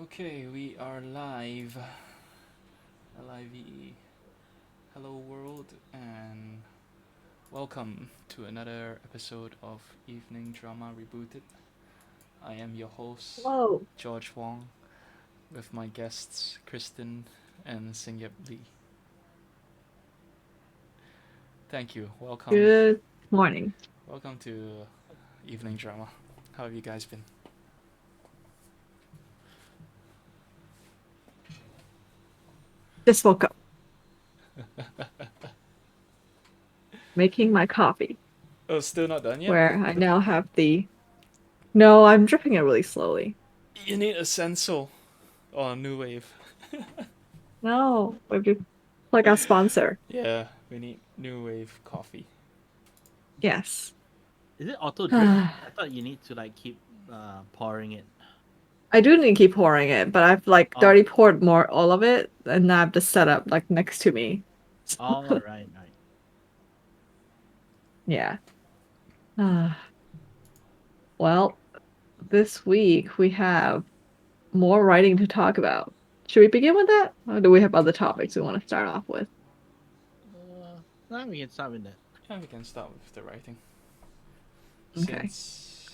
Okay, we are live. Live. Hello, world, and welcome to another episode of Evening Drama Rebooted. I am your host, Whoa. George Wong, with my guests, Kristen and Singyap Lee. Thank you. Welcome. Good morning. Welcome to Evening Drama. How have you guys been? Just woke up, making my coffee, Oh, still not done yet? where I now have the. No, I'm dripping it really slowly. You need a sensor or a new wave. No, like our sponsor. Yeah, we need new wave coffee. Yes. Is it auto drip? I I thought you need to like keep pouring it. do need to keep pouring it, but I've like Oh, already poured more all of it, and now I've just set up like next to me. all right, right. Yeah. Ah, well, this week we have more writing to talk about. Should we begin with that? Or do we have other topics we want to start off with? Now we can start with that. Yeah, we can start with the writing. Okay. Since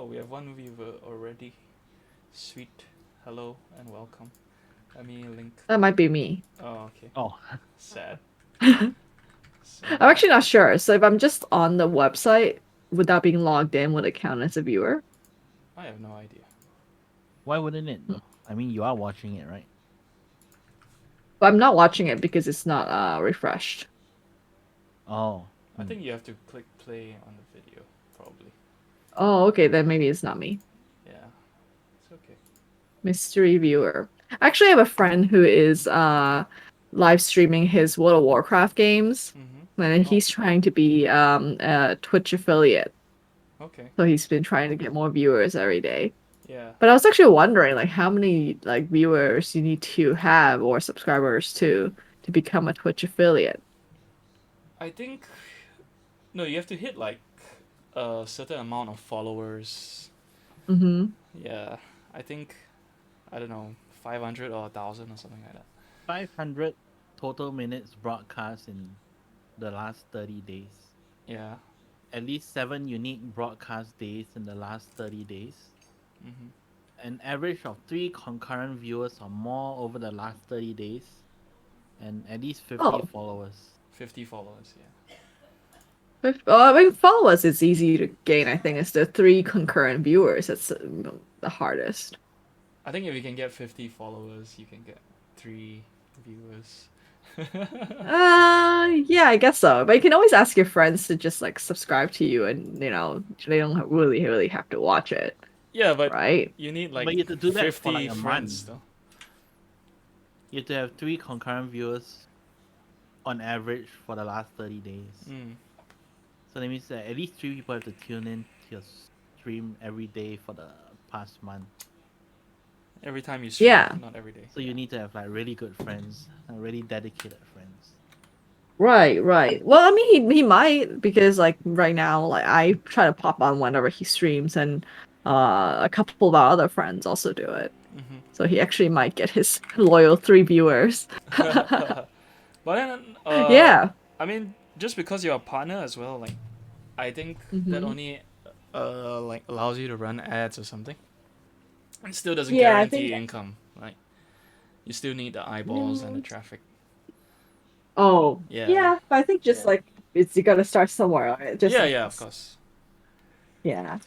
we have one viewer already. Sweet. Hello and welcome. Let me link. That might be me. Oh, okay. Oh, Sad. I'm Sad. actually not sure. So if I'm just on the website without being logged in, would it count as a viewer? I have no idea. why wouldn't it though? I mean, you are watching it, right? But I'm not watching it because it's not refreshed. Oh, I think you have to click play on the video, probably. Oh, okay, then maybe it's not me. Yeah, it's okay. Mystery viewer. I actually have a friend who is live streaming his World of Warcraft games, Mm-hmm. and Oh, he's trying to be a Twitch affiliate. okay. So he's been trying to get more viewers every day. Yeah. But I was actually wondering like how many like viewers you need to have or subscribers to become a Twitch affiliate. I think no, you have to hit like a certain amount of followers. Mm-hmm. Yeah, I think I don't know, 500 or 1,000 or something like that. 500 total minutes broadcast in the last 30 days. Yeah. At least 7 unique broadcast days in the last 30 days. Mm-hmm. An average of 3 concurrent viewers or more over the last 30 days. And at least 50 Oh, followers. 50 followers. Yeah. I mean, followers is easy to gain. I think it's the three concurrent viewers that's the hardest. I think if you can get 50 followers, you can get 3 viewers. Yeah, I guess so. But you can always ask your friends to just like subscribe to you, and they don't really have to watch it, Yeah, but right? you need But like you have to do that for 50 like a friends month. though. You have to have 3 concurrent viewers on average for the last 30 days. Mm. So that means that at least 3 people have to tune in to your stream every day for the past month. Every time you stream, Yeah, not every day. So you need to have like really good friends and really dedicated friends. right. Well, I mean, he might because like right now, like I try to pop on whenever he streams, and a couple of our other friends also do it. Mm-hmm. So he actually might get his loyal three viewers. But then, Yeah. I mean, just because you're a partner as well, like, I think that Hmm. only, like allows you to run ads or something. It still doesn't Yeah, I think. guarantee income. Like, you still need the eyeballs and the Mm, traffic. oh, Yeah. yeah, but I think just like it's you gotta start somewhere, right? Just Yeah, like yeah, of us. course. Yeah.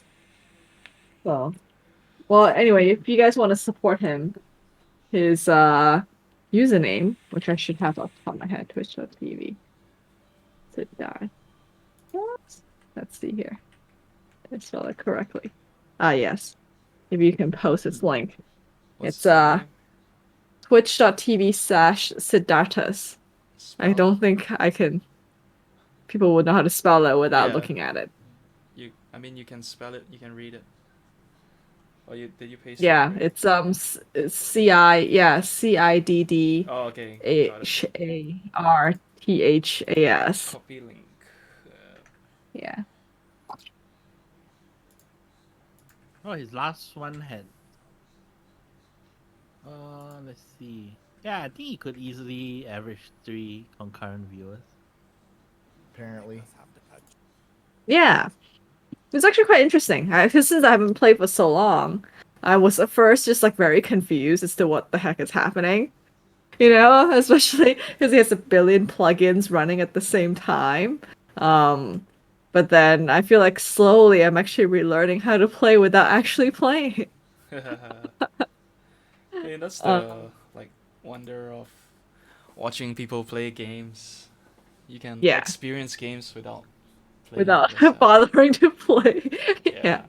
So, well, anyway, if you guys want to support him, his username, which I should have off the top of my head, twitch.tv. Sit down. What? Let's see here. Did I spell it correctly? Ah, yes. If you can post its link. What's It's the username? twitch.tv/Siddharthas. I Spell. don't think I can people would know how to spell it without Yeah. looking at it. I mean, you can spell it, you can read it. Or did you paste it Yeah, already? it's CIDDHARTHAS. Oh, okay. Got it. Copy link. Uh, Yeah. Oh, his last one had. Let's see. Yeah, I think he could easily average 3 concurrent viewers. Apparently. Yeah, it's actually quite interesting. Cause since I haven't played for so long, I was at first just like very confused as to what the heck is happening. You know, especially because he has a billion plugins running at the same time. Um, but then I feel like slowly I'm actually relearning how to play without actually playing. Hey, that's the Um, like wonder of watching people play games. You can yeah, experience games without playing it without yourself. bothering to play. Yeah,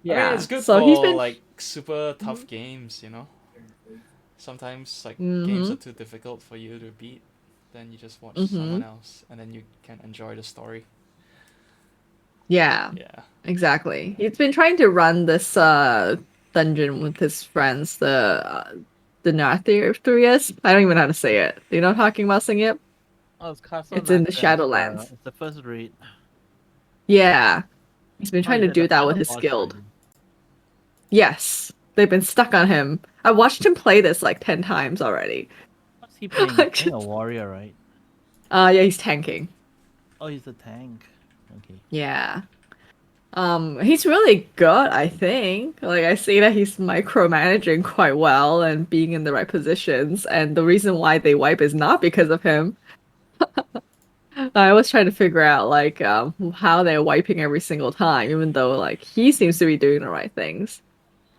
Yeah. I mean, yeah. it's good So he's for been. like super tough games, you know? Sometimes like games Mm-hmm. are too difficult for you to beat, then you just watch Mm-hmm. someone else and then you can enjoy the story. Yeah, Yeah. exactly. He's been trying to run this dungeon with his friends, the Narthurius. I don't even know how to say it. Do you know what I'm talking about saying it? Oh, it's Castle It's in the Nightmare. Shadowlands. It's the first raid. Yeah. He's been Oh, trying he's to at the do that with final his boss guild. already. Yes. They've been stuck on him. I watched him play this like 10 times already. What's he playing? He's Like playing a just warrior, right? yeah, he's tanking. Oh, he's a tank. Okay. Yeah. He's really good, I think. Like I see that he's micromanaging quite well and being in the right positions, and the reason why they wipe is not because of him. I was trying to figure out like how they're wiping every single time, even though like he seems to be doing the right things.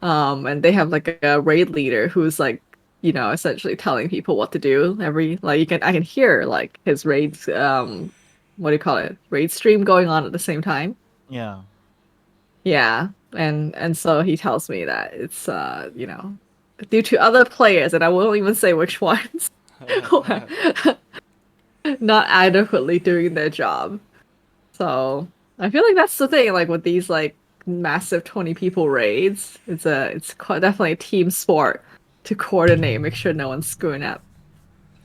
And they have like a raid leader who's like, you know, essentially telling people what to do every like you can I can hear like his raids what do you call it? Raid stream going on at the same time. Yeah. Yeah. And so he tells me that it's you know, due to other players and I won't even say which ones who are not adequately doing their job. So I feel like that's the thing, like with these like massive 20 people raids, it's quite definitely a team sport to coordinate, make sure no one's screwing up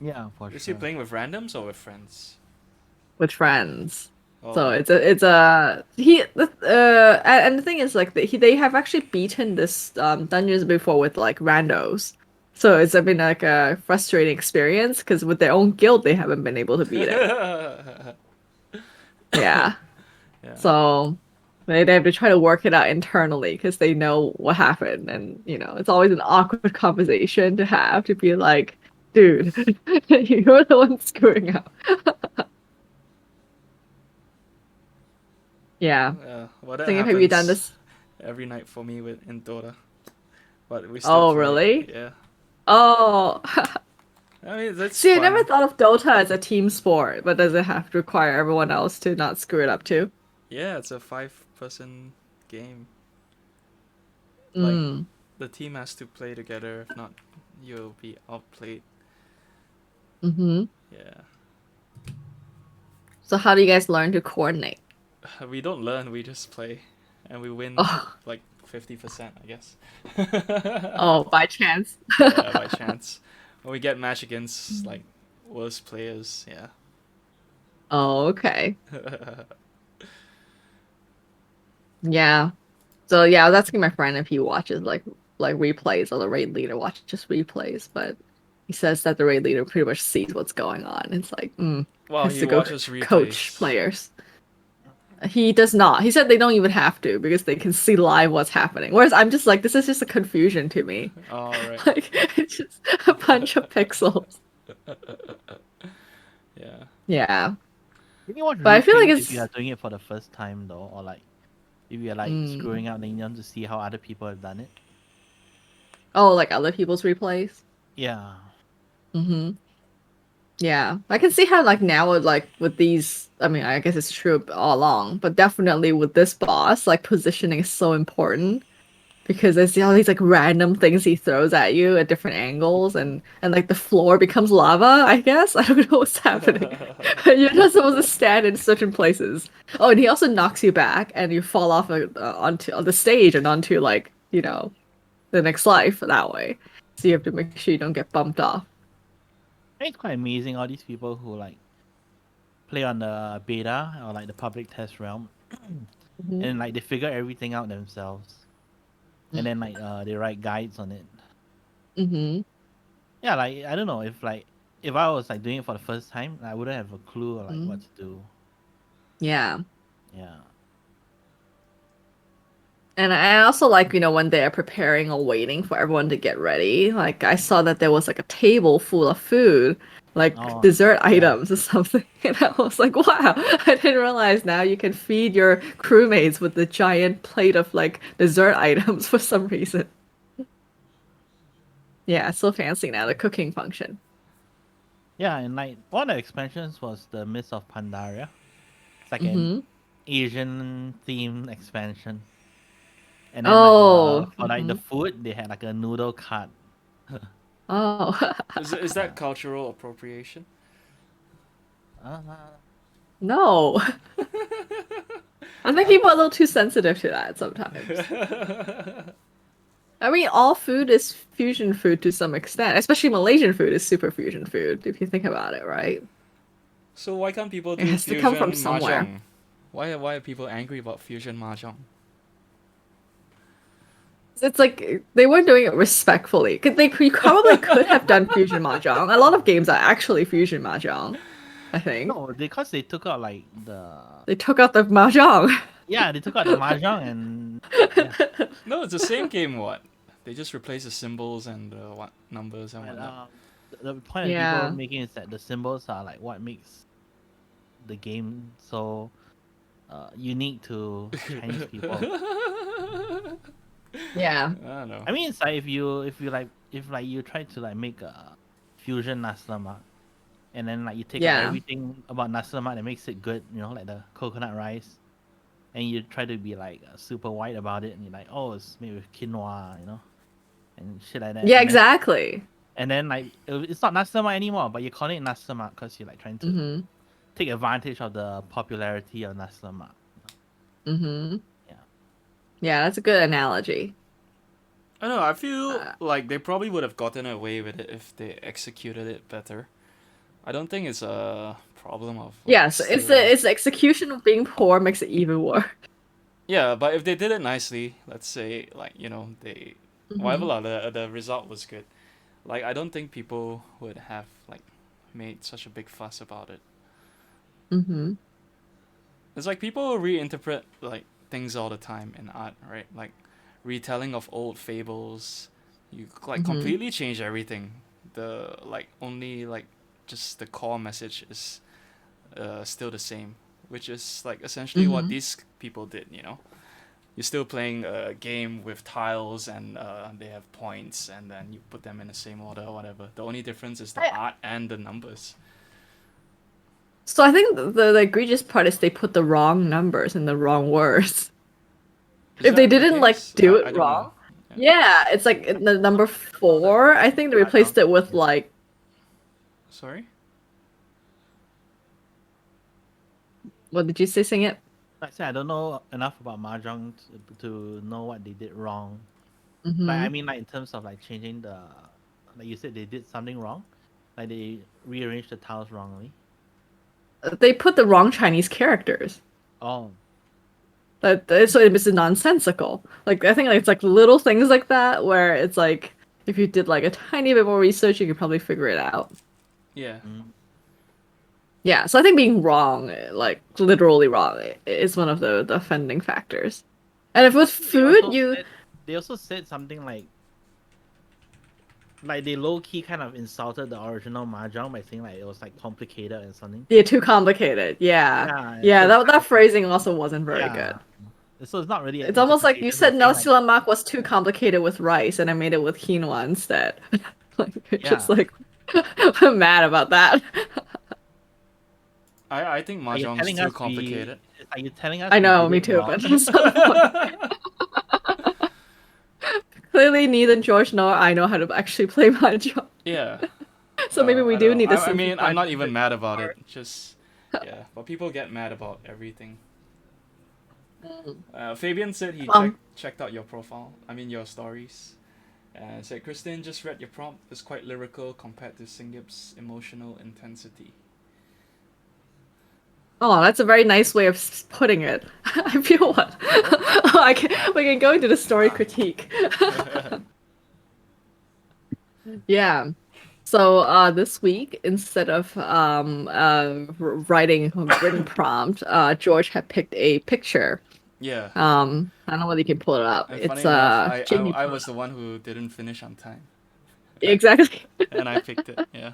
Yeah, for Is he sure. playing with randoms or with friends? with friends. So Oh. it's a he and the thing is like they have actually beaten this dungeons before with like randos. So it's been like a frustrating experience because with their own guild they haven't been able to beat it. Yeah. Yeah. So they have to try to work it out internally because they know what happened. And, you know, it's always an awkward conversation to have to be like, dude, you're the one screwing up. Yeah. Well, that So have you done happens this? every night for me with in Dota, but we still Oh, play. really? Yeah. Oh, I mean, that's see, I never fun. thought of Dota as a team sport, but does it have to require everyone else to not screw it up too? Yeah, it's a five-person game. Like, Mm. the team has to play together. If not, you'll be outplayed. Mm-hmm. Yeah. So how do you guys learn to coordinate? We don't learn. We just play, and we win Oh, like 50%, I guess. oh, by chance. Yeah, by chance. When we get match against like worse players, yeah. Oh, okay. Yeah. So yeah, I was asking my friend if he watches like replays or the raid leader watches replays, but he says that the raid leader pretty much sees what's going on. It's like, Well, has he to go watches coach replays. players. He does not. He said they don't even have to because they can see live what's happening. Whereas I'm just like, this is just a confusion to me. All right. Like it's just a bunch of pixels. Yeah. Yeah. Can you watch But I feel like replays if you it's are doing it for the first time though, or like if you're like mm, screwing up, then you want to see how other people have done it? oh, like other people's replays. Yeah. Mm-hmm. Yeah, I can see how like now with like with these, I mean, I guess it's true all along, but definitely with this boss, like positioning is so important because there's all these like random things he throws at you at different angles and like the floor becomes lava, I guess. I don't know what's happening. You're not supposed to stand in certain places. Oh, and he also knocks you back and you fall off onto on the stage and onto like, you know, the next life that way. So you have to make sure you don't get bumped off. It's quite amazing all these people who like play on the beta or like the public test realm Mhm. and like they figure everything out themselves. and then like they write guides on it. Mm-hmm. Yeah, like I don't know if I was like doing it for the first time, I wouldn't have a clue like Mm-hmm. what to do. Yeah. Yeah. And I also like, when they're preparing or waiting for everyone to get ready. Like I saw that there was like a table full of food, like Oh, dessert yeah. items or something. And I was like, wow, I didn't realize now you can feed your crewmates with the giant plate of like dessert items for some reason. Yeah, it's so fancy now, the cooking function. Yeah, and like one of the expansions was the Mist of Pandaria. It's like an Mm-hmm. Asian themed expansion. And then like Oh. for like the Mm-hmm. food, they had like a noodle cart. Oh. Is Yeah. that cultural appropriation? Uh, No. I think people are a little too sensitive to that sometimes. I mean, all food is fusion food to some extent, especially Malaysian food is super fusion food, if you think about it, right? So why can't people It do has to come from fusion somewhere. mahjong? Why are people angry about fusion mahjong? It's like they weren't doing it respectfully. You probably could have done fusion mahjong. A lot of games are actually fusion mahjong, I think. no, because they took out like the They took out the mahjong. yeah, they took out the mahjong and yeah. No, it's the same game. What? They just replace the symbols and the what numbers and But whatnot. the point of people Yeah. making is that the symbols are like what makes the game so unique to Chinese people. Yeah. I don't know. I mean, it's like if you try to like make a fusion nasi lemak, and then like you take out Yeah. everything about nasi lemak that makes it good, like the coconut rice, and you try to be like super white about it, and you're like, oh, it's made with quinoa, and shit like that, Yeah, and then exactly. like it's not nasi lemak anymore, but you call it nasi lemak because you're like trying to Mm-hmm. take advantage of the popularity of nasi lemak. Mm-hmm. Yeah. Yeah, that's a good analogy. I don't know. I feel Uh, like they probably would have gotten away with it if they executed it better. I don't think it's a problem of like yeah, so skill. it's the execution of being poor makes it even worse. Yeah, but if they did it nicely, let's say like they whatever Mm-hmm. lah, the result was good. Like I don't think people would have like made such a big fuss about it. Mm-hmm. It's like people reinterpret like things all the time in art, right? Like retelling of old fables. You like Mm-hmm. completely change everything. The like only like just the core message is still the same, which is like essentially what Mm-hmm. these people did. You're still playing a game with tiles and they have points, and then you put them in the same order or whatever. The only difference is the I, art and the numbers. so I think the egregious part is they put the wrong numbers in the wrong words. Is If they that the didn't like case? do I it don't know. wrong, Yeah. yeah, it's like in the number 4. I think they Mahjong. replaced it with like Sorry. what did you say? Sing it. Like I said, I don't know enough about mahjong to know what they did wrong. Like Mm-hmm. I mean, like in terms of like changing like you said, they did something wrong, like they rearranged the tiles wrongly. They put the wrong Chinese characters. Oh, So it's nonsensical. Like I think it's like little things like that where it's like if you did like a tiny bit more research, you could probably figure it out. Yeah. mm. Yeah, so I think being wrong, like literally wrong, is one of the offending factors. And if with They food, also you said they also said something like they low key kind of insulted the original mahjong by saying like it was like complicated and something. you're too complicated. Yeah, Yeah, yeah, so it's that like phrasing also wasn't very yeah, good. so it's not really an It's almost like you interpretation. They're said saying like nasi lemak was too complicated with rice, and I made it with quinoa instead. Like you're just yeah, like I'm mad about that. I think are you mahjong's telling too us complicated. I we know, did me it too, but wrong? that's not the point. Clearly, neither George nor I know how to actually play mahjong. Yeah. So maybe we I don't do know. need to I mean, simplify I'm not it a even bit mad about it. more. Just yeah, but people get mad about everything. Mm. Fabian said he Um, checked out your profile. I mean your stories, and said Christine just read your prompt. It's quite lyrical compared to Singip's emotional intensity. Oh, that's a very nice way of putting it. I feel what? We can go into the story critique. Yeah. So this week, instead of writing a written prompt, George had picked a picture. Yeah. I don't know whether you can pull it up. And funny It's enough, Jamie I put it was the one who didn't finish on time, up. Exactly. and I picked it. Yeah.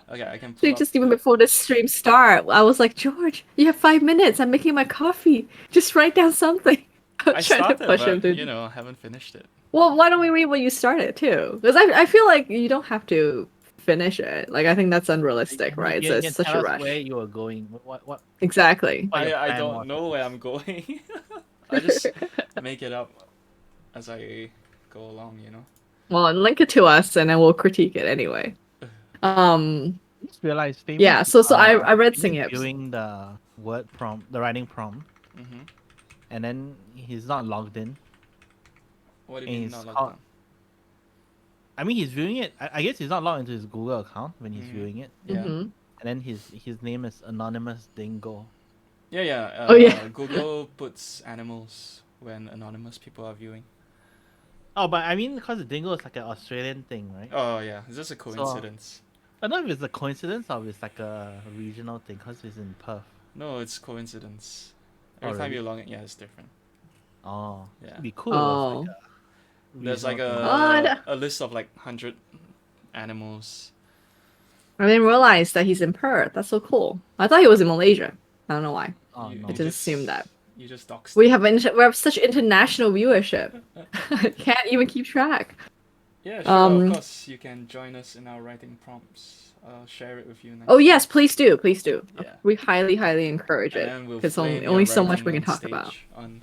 Okay, I can So pull up just even the. before the stream start, I was like, George, you have 5 minutes. I'm making my coffee. Just write down something. I'm I trying to started, push him but to. I haven't finished it. Well, why don't we read what you started too? Because I feel like you don't have to finish it. Like I think that's unrealistic, right? You It's can such tell a us where rush. you were going. Exactly. What your I plan don't was. know where I'm going. I just make it up as I go along. Well, link it to us and then we'll critique it anyway. Um, I just realized yeah. So I read Famous Singips. viewing the word prompt, the writing prompt, Mm-hmm. and then he's not logged in, What do you and mean he's not logged called. on? I mean, he's viewing it. I guess he's not logged into his Google account when he's Mm-hmm. viewing it, Yeah. Mm-hmm. and then his name is Anonymous Dingo. Yeah, yeah. Oh yeah. Google puts animals when anonymous people are viewing. Oh, but I mean, because the dingo is like an Australian thing, right? Oh yeah, it's just a So coincidence. I don't know if it's a coincidence or if it's like a regional thing, because it's in Perth. No, it's coincidence. Oh, Every time really? you log in, yeah, it's different. Oh, Yeah. it'd be cool. If it was like Oh. a There's like regional thing. a list of like 100 animals. I didn't realize that he's in Perth. That's so cool. I thought he was in Malaysia. I don't know why. Oh You, no. I you just just assumed that. you just doxed We him. we have such international viewership. Can't even keep track. Yeah, sure. Of Um. course, you can join us in our writing prompts. I'll share it with you next. Oh yes, please do, please do. Yeah. We highly encourage And it then we'll because flame only your so much writing we can on talk about. stage on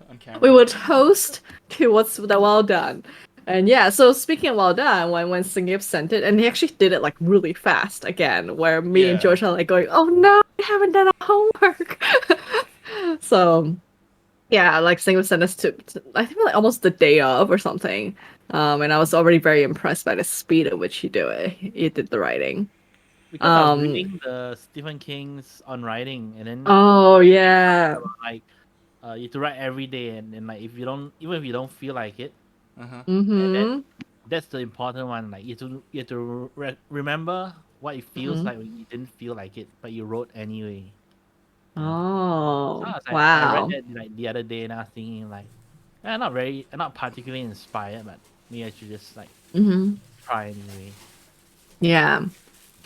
on camera. We will toast to what's the well done. And yeah, so speaking of well done, when Singip sent it, and he actually did it like really fast again, where me and Yeah. George are like going, "Oh no, we haven't done our homework." So yeah, like Singip sent us to I think like almost the day of or something. And I was already very impressed by the speed at which he did the writing. Because I was Um, reading the Stephen King's on writing, and then oh yeah. like you have to write every day, and like if you don't, even if you don't feel like it, Uh-huh. and then Mm-hmm. that's the important one. Like you have to remember what it feels Mm-hmm. like when you didn't feel like it, but you wrote anyway. Yeah. So Oh, I read wow. that like the other day, and I was thinking like, not particularly inspired, but maybe I should just like Mm-hmm. try anyway. Yeah.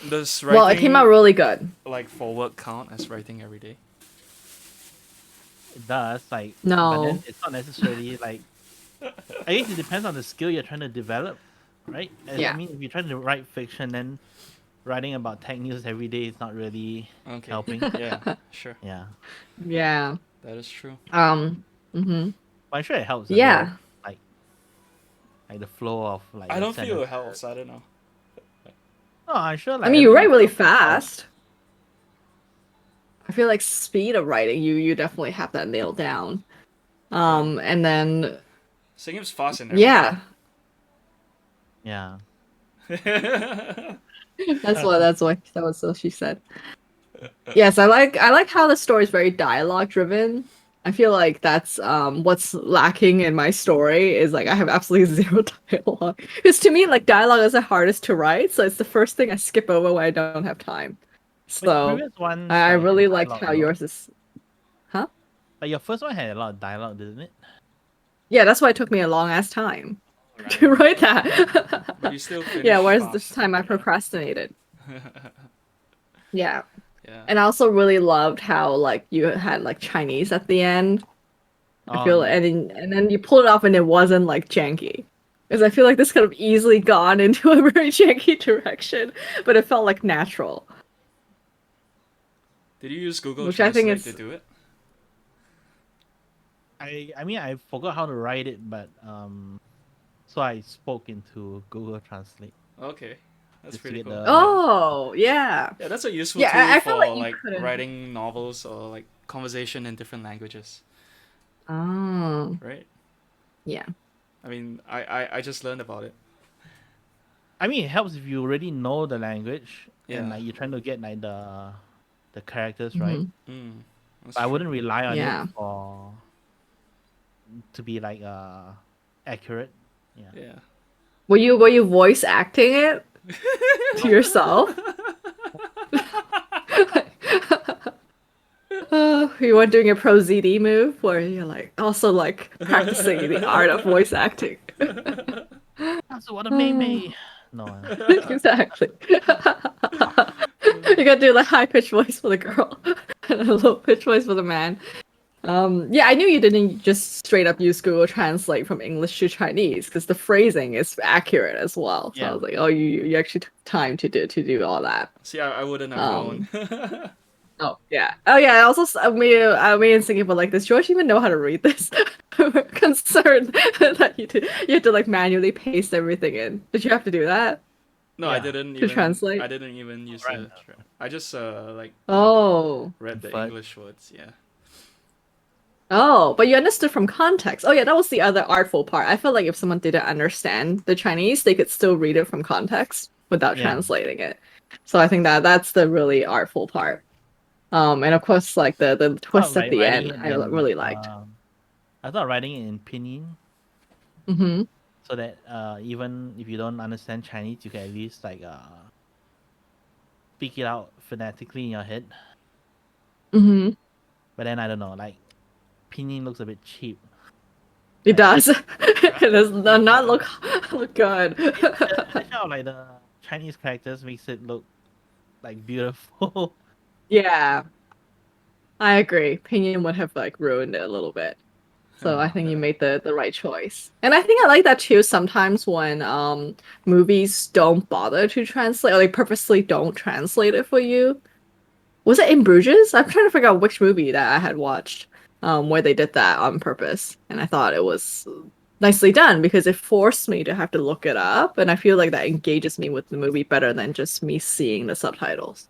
Does Well, it came out writing really good. like for work count as writing every day? It does like, but No. then it's not necessarily like. I guess it depends on the skill you're trying to develop, right? I Yeah. mean, if you're trying to write fiction, then writing about tech news every day is not really Okay. helping. Yeah, sure. Yeah, Yeah. That is true. Mm-hmm. but I'm sure it helps. Yeah. Like the flow of like. I the don't feel it sentences. helps. I don't know. No, I'm sure. I Like mean, you write everyone really feels it helps. fast. I feel like speed of writing, you definitely have that nailed down. And then Singing's fast and yeah, Yeah. everything. that was what she said. Yes, I like how the story is very dialogue driven. I feel like that's what's lacking in my story is like I have absolutely zero dialogue. Because to me, like dialogue is the hardest to write, so it's the first thing I skip over when I don't have time. But your So previous ones I like had really liked dialogue, how no? yours is. Huh? Like your first one had a lot of dialogue, didn't it? Yeah, that's why it took me a long ass time Right. to write that. But you still finish Yeah, whereas this fast. time I procrastinated. Yeah. Yeah. And I also really loved how like you had like Chinese at the end. I Oh, feel yeah. and then you pulled it off and it wasn't like janky. Because I feel like this could have easily gone into a very janky direction, but it felt like natural. Did you use Google Which I think Translate to is do it? I mean I forgot how to write it, but so I spoke into Google Translate Okay. That's just to pretty get cool. the Oh, yeah. Yeah, that's a useful Yeah, tool I for felt like you like couldn't. writing novels or like conversation in different languages, Oh, right? yeah. I mean, I just learned about it. I mean it helps if you already know the language and Yeah. like you're trying to get like the characters right. Mhm. That's But I true. wouldn't rely on it Yeah. for to be like accurate. Yeah. Yeah. Were you voice acting it to No. yourself? You weren't doing a pro ZD move where you're like also like practicing the art of voice acting. That's what a Oh, meme. No. exactly. You gotta do the high pitched voice for the girl and a low pitched voice for the man. Yeah, I knew you didn't just straight up use Google Translate from English to Chinese because the phrasing is accurate as well. So I Yeah. was like, oh, you actually took time to do all that. See, I wouldn't have known. Um, oh yeah, oh yeah. I also me and Singapore like, does George even know how to read this? We're concerned that you had to like manually paste everything in. Did you have to do that No, Yeah. to translate? I didn't even use Right. the. I just like Oh. read the Inferred. English words. Yeah. Oh, but you understood from context. Oh yeah, that was the other artful part. I felt like if someone didn't understand the Chinese, they could still read it from context without Yeah. translating it. So I think that that's the really artful part. And of course, like the I thought twist at like the writing end, it I in really liked. I thought writing it in pinyin Mm-hmm. so that even if you don't understand Chinese, you can at least like speak it out phonetically in your head. Mm-hmm. But then I don't know, like pinyin looks a bit cheap. It Like, does. It does not look good. the show like the Chinese characters makes it look like beautiful. Yeah, I agree. Pinyin would have like ruined it a little bit. So I think you made the right choice. And I think I like that too sometimes when movies don't bother to translate or they purposely don't translate it for you. Was it in Bruges? I'm trying to figure out which movie that I had watched where they did that on purpose. And I thought it was nicely done because it forced me to have to look it up and I feel like that engages me with the movie better than just me seeing the subtitles.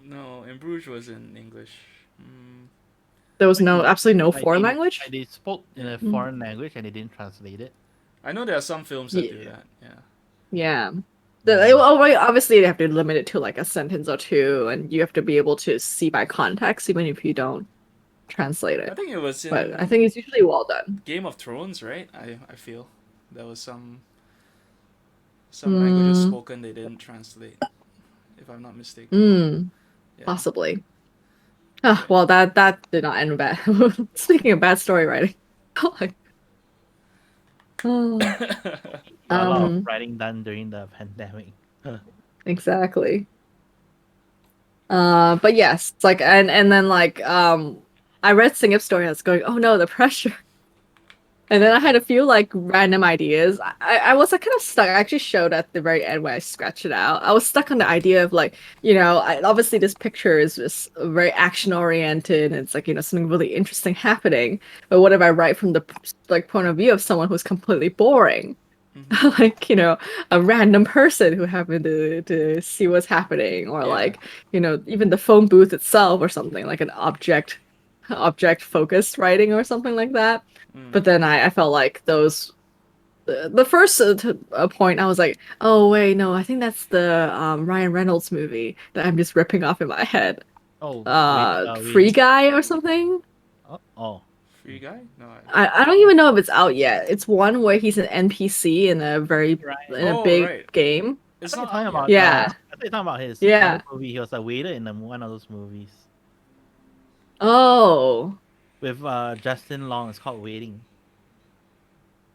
No, in Bruges was in English. There was But no absolutely no like foreign language. they spoke in a Mm. foreign language and they didn't translate it. I know there are some films that do Yeah. that. Yeah. Yeah. Mm. Obviously, you have to limit it to like a sentence or two, and you have to be able to see by context, even if you don't translate I it. think it was But I in think it's usually well done. Game of Thrones, right? I feel there was some languages Hmm. spoken they didn't translate, if I'm not mistaken. Hmm. Yeah. Possibly. Ah, well, that did not end bad. Speaking of bad story writing. Oh, A lot of um, writing done during the pandemic. exactly. But yes, it's like and then like I read Sing Up Story. I was going, oh no, the pressure. And then I had a few like random ideas. I was like kind of stuck. I actually showed at the very end where I scratched it out. I was stuck on the idea of like, obviously this picture is just very action oriented and it's like, something really interesting happening. But what if I write from the like point of view of someone who's completely boring? Like, a random person who happened to see what's happening or Yeah. like, even the phone booth itself or something like an object focused writing or something like that. But then I felt like those the first point I was like, oh wait, no, I think that's the Ryan Reynolds movie that I'm just ripping off in my head. Oh, Free wait. Guy or something. Oh, Free Guy? No. I don't even know if it's out yet. It's one where he's an NPC in a right. Oh, big right. game. It's I thought not you're talking out about. yet. Yeah, I thought you're talking about his yeah. other movie. He was a waiter in one of those movies Oh, with Justin Long. It's called Waiting.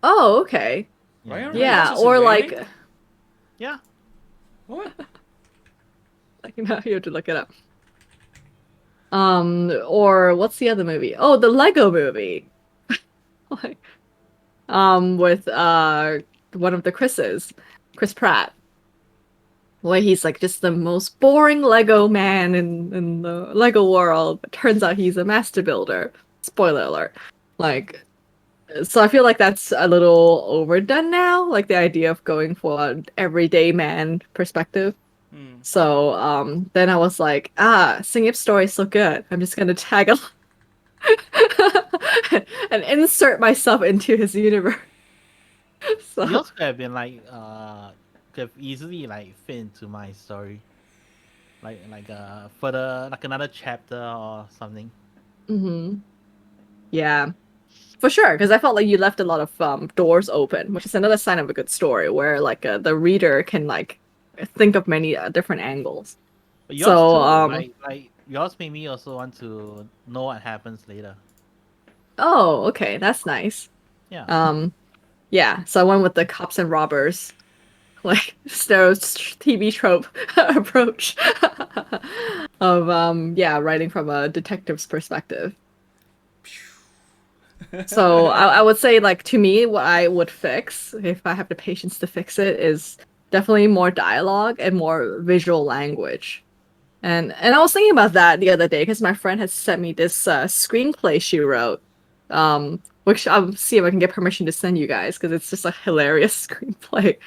oh, okay. Ryan Reynolds Yeah, is in or Waiting? like, Yeah. What? you have to look it up. Or what's the other movie? Oh, the Lego movie. Like, with one of the Chris's, Chris Pratt, where he's like just the most boring Lego man in the Lego world, but turns out he's a master builder. Spoiler alert. Like, so I feel like that's a little overdone now, like the idea of going for an everyday man perspective. So then I was like, Sing Ip story is so good. I'm just gonna tag along and insert myself into his universe. He So also could have been like could have easily like fit into my story. like further like another chapter or something. Mm-hmm. Yeah, for sure. Because I felt like you left a lot of doors open, which is another sign of a good story, where like the reader can like think of many different angles. But yours So too, like yours made me also want to know what happens later. oh, okay, that's nice. Yeah. Um, yeah. So I went with the cops and robbers, like TV trope approach of yeah, writing from a detective's perspective. So I would say, like, to me, what I would fix, if I have the patience to fix it, is definitely more dialogue and more visual language. And I was thinking about that the other day because my friend had sent me this screenplay she wrote, which I'll see if I can get permission to send you guys because it's just a hilarious screenplay.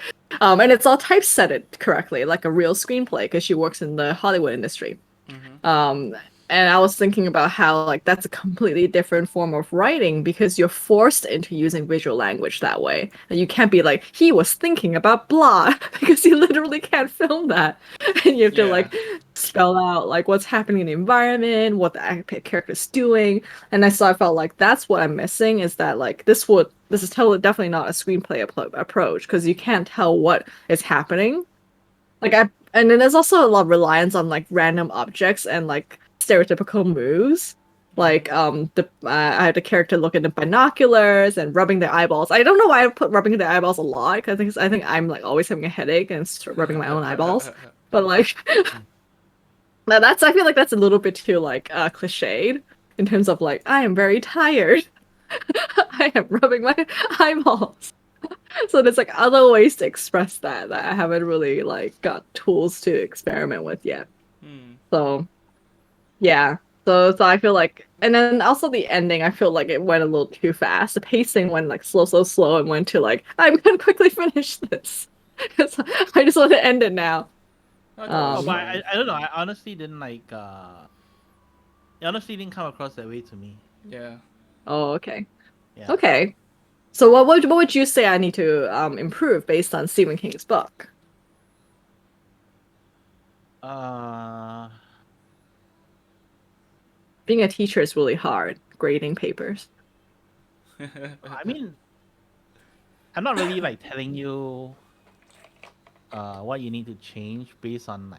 And it's all typesetted correctly, like a real screenplay, because she works in the Hollywood industry. Mm-hmm. Um, and I was thinking about how like that's a completely different form of writing because you're forced into using visual language that way. And you can't be like, he was thinking about blah, because you literally can't film that. And you have to Yeah. like spell out like what's happening in the environment, what the character's doing. And I felt like that's what I'm missing is that like this is totally definitely not a screenplay approach because you can't tell what is happening like and then there's also a lot of reliance on like random objects and like stereotypical moves. Like Mm-hmm. I had the character look into binoculars and rubbing their eyeballs. I don't know why I put rubbing their eyeballs a lot because I think I'm like always having a headache and rubbing my own eyeballs. But like now that's I feel like that's a little bit too like cliched in terms of like I am very tired. I am rubbing my eyeballs. So there's like other ways to express that I haven't really like got tools to experiment with yet. Hmm. So yeah. So I feel like and then also the ending, I feel like it went a little too fast. The pacing went like slow and went to like, I'm gonna quickly finish this. 'Cause I just want to end it now. I thought it Oh, was but Um fine. I don't know. I honestly didn't like. It honestly didn't come across that way to me. Yeah. oh okay. Yeah. Okay. So what would you say I need to improve based on Stephen King's book? Uh, Being a teacher is really hard, grading papers. I mean, I'm not really like telling you what you need to change based on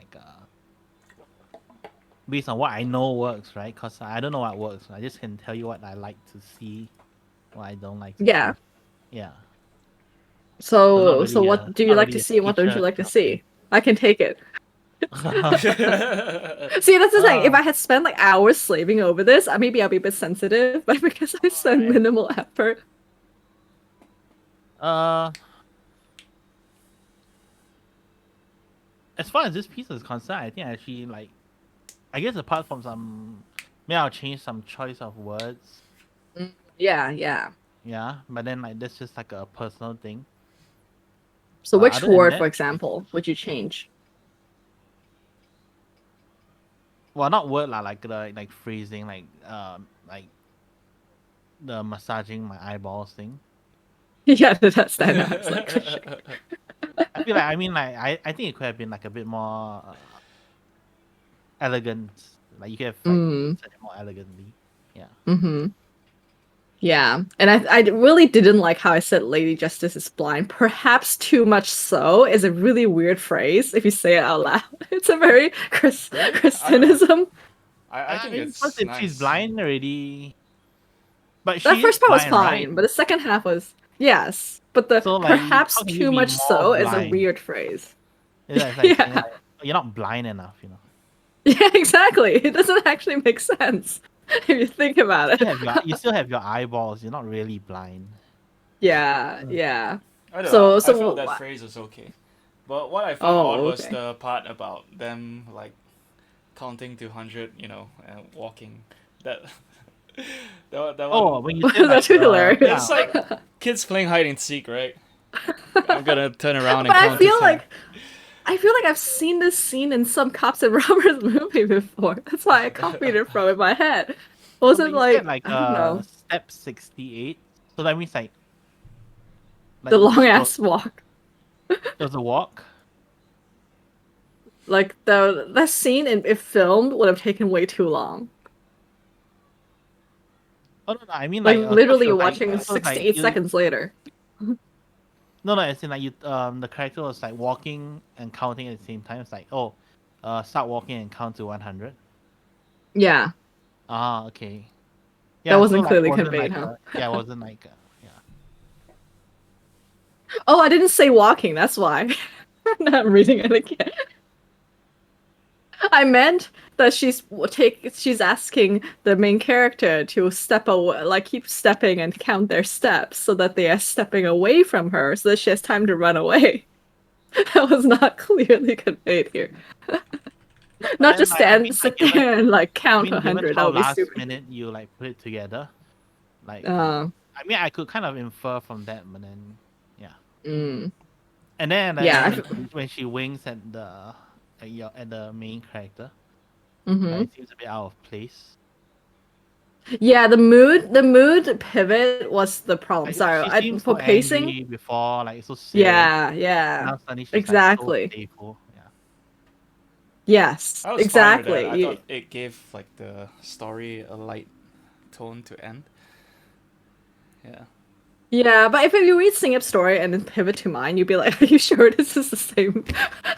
what I know works, right? Cause I don't know what works. I just can tell you what I like to see, what I don't like to Yeah. see. Yeah. So So what do you not like to really a see and what don't you teacher like to kind of see? I can take it. thing. See, that's the thing. If uh, I had spent like hours slaving over this, maybe I'll be a bit sensitive, but because I spent Alright. minimal effort. uh, as far as this piece is concerned, I think I actually like. I guess apart from some, maybe I'll change some choice of words. Yeah, yeah. Yeah, but then like that's just like a personal thing. So which Other than word, for that, example, would you change? well, not word lah, like the like phrasing, like the massaging my eyeballs thing. Yeah, that sounds like cliche. I feel like I mean like I think it could have been like a bit more elegant. Like you could have like Mm, said it more elegantly. Yeah. mm-hmm. Yeah, and I really didn't like how I said Lady Justice is blind. Perhaps too much so is a really weird phrase if you say it out loud. It's a very Really? I don't know. Christianism. I I think mean, plus it's if she's nice. blind already, but That she is first part was blind, right? fine, but the second half was yes. But the So like, perhaps how can you too be much more so is a blind? weird phrase. Yeah, it's like saying Yeah. like you're not blind enough, you know. Yeah, exactly. It doesn't actually make sense if you think about it. You still have your eyeballs. You're not really blind. Yeah, yeah. I don't know. So I felt so that phrase was okay. But what I found odd oh, was okay. the part about them like counting to 100, and walking. That that Oh, one. when you said That's like too hilarious. yeah, It's like kids playing hide and seek, right? I'm gonna turn around But and count to 10. I feel like I've seen this scene in some Cops and Robbers movie before. That's why I copied it from in my head. Was oh, it but you said like like I don't know, step 68. So that means like the long so ass walk? there's a walk. like that scene if filmed would have taken way too long. Oh no, I mean Like like literally so you're it's like watching so it's 6 to like 8 you seconds later. no, as in like you the character was like walking and counting at the same time. It's like start walking and count to 100. Yeah, Ah, okay. that Yeah, so wasn't like it clearly wasn't conveyed, like huh? it wasn't like yeah. Oh, I didn't say walking. That's why. I'm reading it again. I meant that she's asking the main character to step away, like keep stepping and count their steps so that they are stepping away from her so that she has time to run away. That was not clearly conveyed here. No, but Not then just like sit there and like count given 100. That how would be last stupid. minute you like put it together, like Uh, I mean I could kind of infer from that, but then yeah. mm, And then yeah. when she winks at at the main character, Hmm. it seems a bit out of place. Yeah, the mood pivot was the problem. Like Sorry, she seems for so pacing. angry before, like so serious. Yeah, yeah, Now suddenly she's like so exactly. playful. Yeah. Yes, I was fine with that. I thought exactly. it gave like the story a light tone to end. Yeah. Yeah, but if you read Sing Up story and then pivot to mine, you'd be like, "Are you sure this is the same,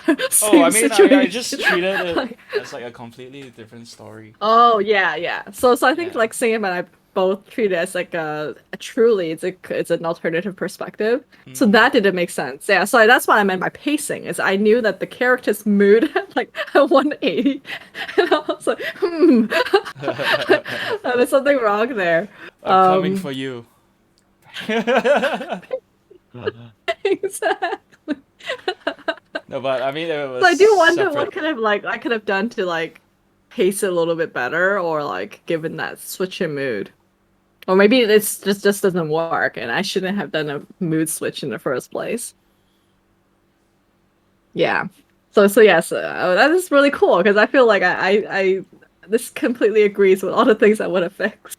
Oh, I same mean, I situation?" just treated it Like, as like a completely different story. oh yeah, yeah. So I think Yeah. like Sing Up and I both treat it as like a truly it's an alternative perspective. So Mm. that didn't make sense. Yeah, so that's what I meant by pacing. Is I knew that the character's mood had like a 180, and I was like, there's something wrong there. I'm coming Um, for you. exactly. No, but I mean, it So was I do wonder separate. what I could have done to like pace it a little bit better, or like given that switch in mood, or maybe it's just doesn't work, and I shouldn't have done a mood switch in the first place. Yeah. So yes, that is really cool because I feel like I this completely agrees with all the things I would have fixed.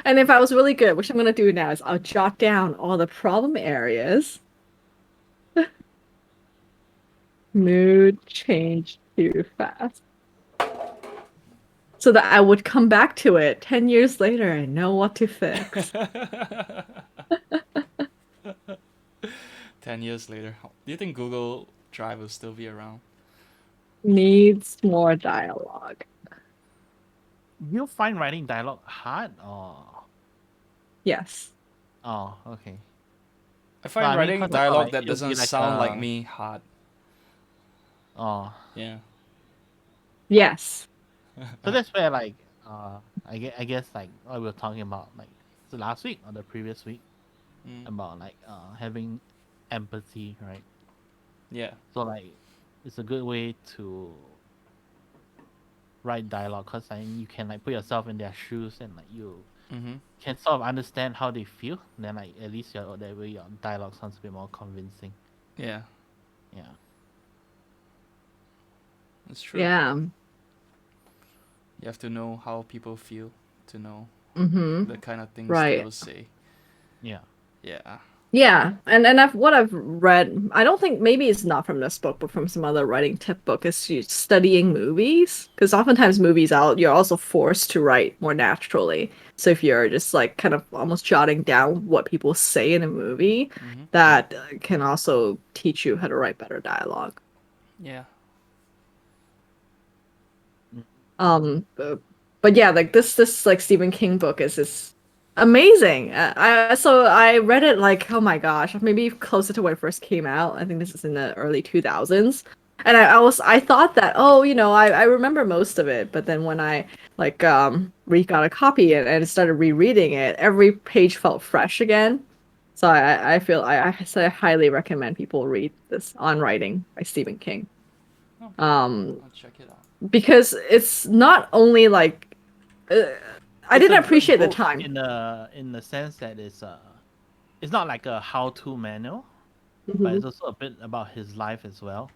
And if I was really good, which I'm gonna do now, is I'll jot down all the problem areas. Mood change too fast. So that I would come back to it 10 years later and know what to fix. 10 years later, do you think Google Drive will still be around? Needs more dialogue. You find writing dialogue hard or Yes. oh okay. I No, find I mean writing because I thought dialogue like that it'll be doesn't like sound like me hard. oh Yeah. Yes. so that's where like I guess like what we were talking about like the last week or the previous week Mm. about like having empathy, right? Yeah. So like it's a good way to write dialogue because like, you can like put yourself in their shoes and like you Mm-hmm. can sort of understand how they feel. And then like at least that way your dialogue sounds a bit more convincing. Yeah. Yeah. That's true. Yeah. You have to know how people feel to know Mm-hmm. the kind of things Right. they'll say. Yeah. Yeah. And what I've read, I don't think maybe it's not from this book, but from some other writing tip book, is studying movies. Because oftentimes you're also forced to write more naturally. So if you're just like kind of almost jotting down what people say in a movie, Mm-hmm. that can also teach you how to write better dialogue. Yeah. But yeah, like this like Stephen King book is amazing. I read it like, oh my gosh, maybe closer to when it first came out. I think this is in the early 2000s. And I thought that, oh, I remember most of it, but then when I like got a copy and started rereading it, every page felt fresh again. So I feel I highly recommend people read this On Writing by Stephen King. Okay. Um I'll check it out. because it's not only like uh, I It's a didn't good appreciate the book time. in the sense that it's not like a how-to manual, but Mhm. it's also a bit about his life as well.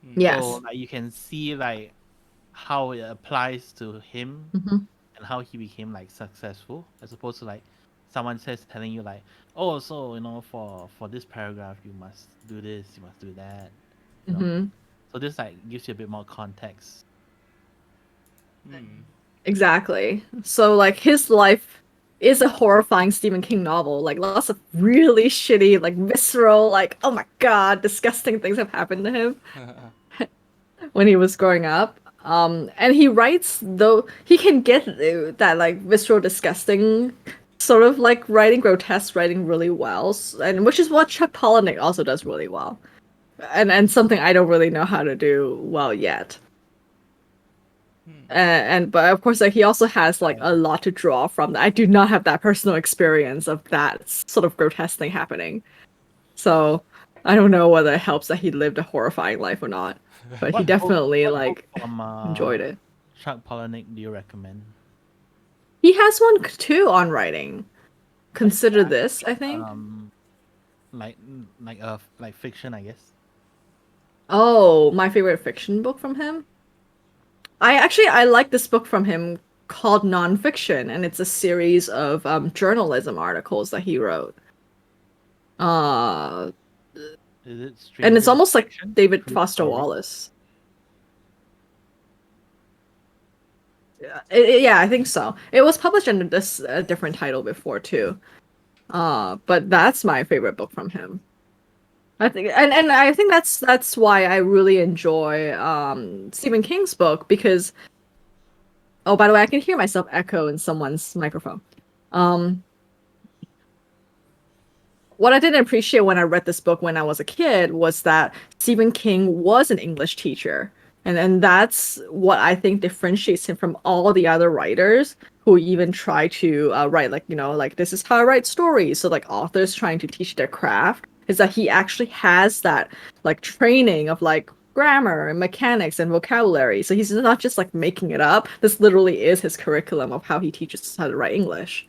Mm. So Yes. like you can see like how it applies to him Mhm. and how he became like successful, as opposed to like someone says telling you like, oh, so for this paragraph you must do this, you must do that, you know. Mhm. So this like gives you a bit more context. Hmm. Exactly. So like his life is a horrifying Stephen King novel. Like lots of really shitty, like visceral, like oh my god, disgusting things have happened to him when he was growing up. And he writes though he can get that like visceral, disgusting sort of like writing, grotesque writing really well, and which is what Chuck Palahniuk also does really well, and something I don't really know how to do well yet. And but of course like he also has like a lot to draw from that. I do not have that personal experience of that sort of grotesque thing happening, so I don't know whether it helps that he lived a horrifying life or not, but he definitely What book like from enjoyed it. Chuck Palahniuk do you recommend? He has one too on writing. Consider this, I think. Like like fiction, I guess. Oh, my favorite fiction book from him. I like this book from him called Nonfiction, and it's a series of journalism articles that he wrote. Uh, Is it and it's Stranger almost like Fiction? David True Foster story? Wallace. Yeah, I think so. It was published under this a different title before too. But that's my favorite book from him. I think, and I think that's why I really enjoy Stephen King's book because oh, by the way, I can hear myself echo in someone's microphone. Um, what I didn't appreciate when I read this book when I was a kid was that Stephen King was an English teacher. And that's what I think differentiates him from all the other writers who even try to write like, you know, like this is how I write stories. So like authors trying to teach their craft is that he actually has that like training of like grammar and mechanics and vocabulary. So he's not just like making it up. This literally is his curriculum of how he teaches us how to write English.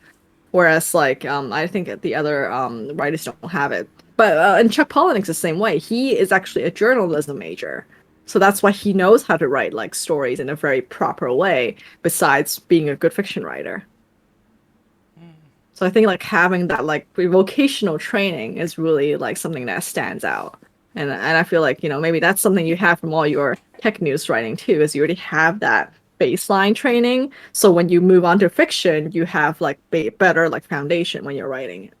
Whereas, like, I think the other writers don't have it. But and Chuck Palahniuk's the same way. He is actually a journalism major, so that's why he knows how to write like stories in a very proper way. Besides being a good fiction writer, so I think like having that like vocational training is really like something that stands out. And I feel like you know maybe that's something you have from all your tech news writing too, is you already have that baseline training. So when you move on to fiction, you have like better like foundation when you're writing it.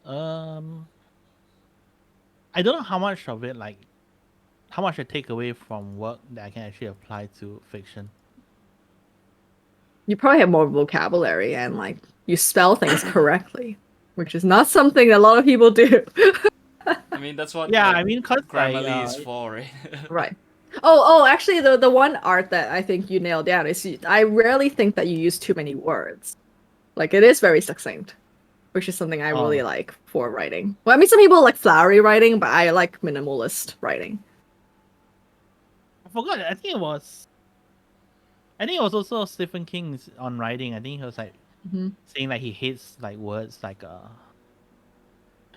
Um, I don't know how much of it like how much I take away from work that I can actually apply to fiction. You probably have more vocabulary and like you spell things correctly, which is not something a lot of people do. I mean, that's what Yeah, like I mean, cause like Grammarly is for, right? Right. Oh, actually, the one art that I think you nailed down is I rarely think that you use too many words. Like it is very succinct, which is something I really Oh. like for writing. Well, I mean, some people like flowery writing, but I like minimalist writing. I forgot. I think it was also Stephen King's on writing. I think he was like Hmm. saying like he hates like words like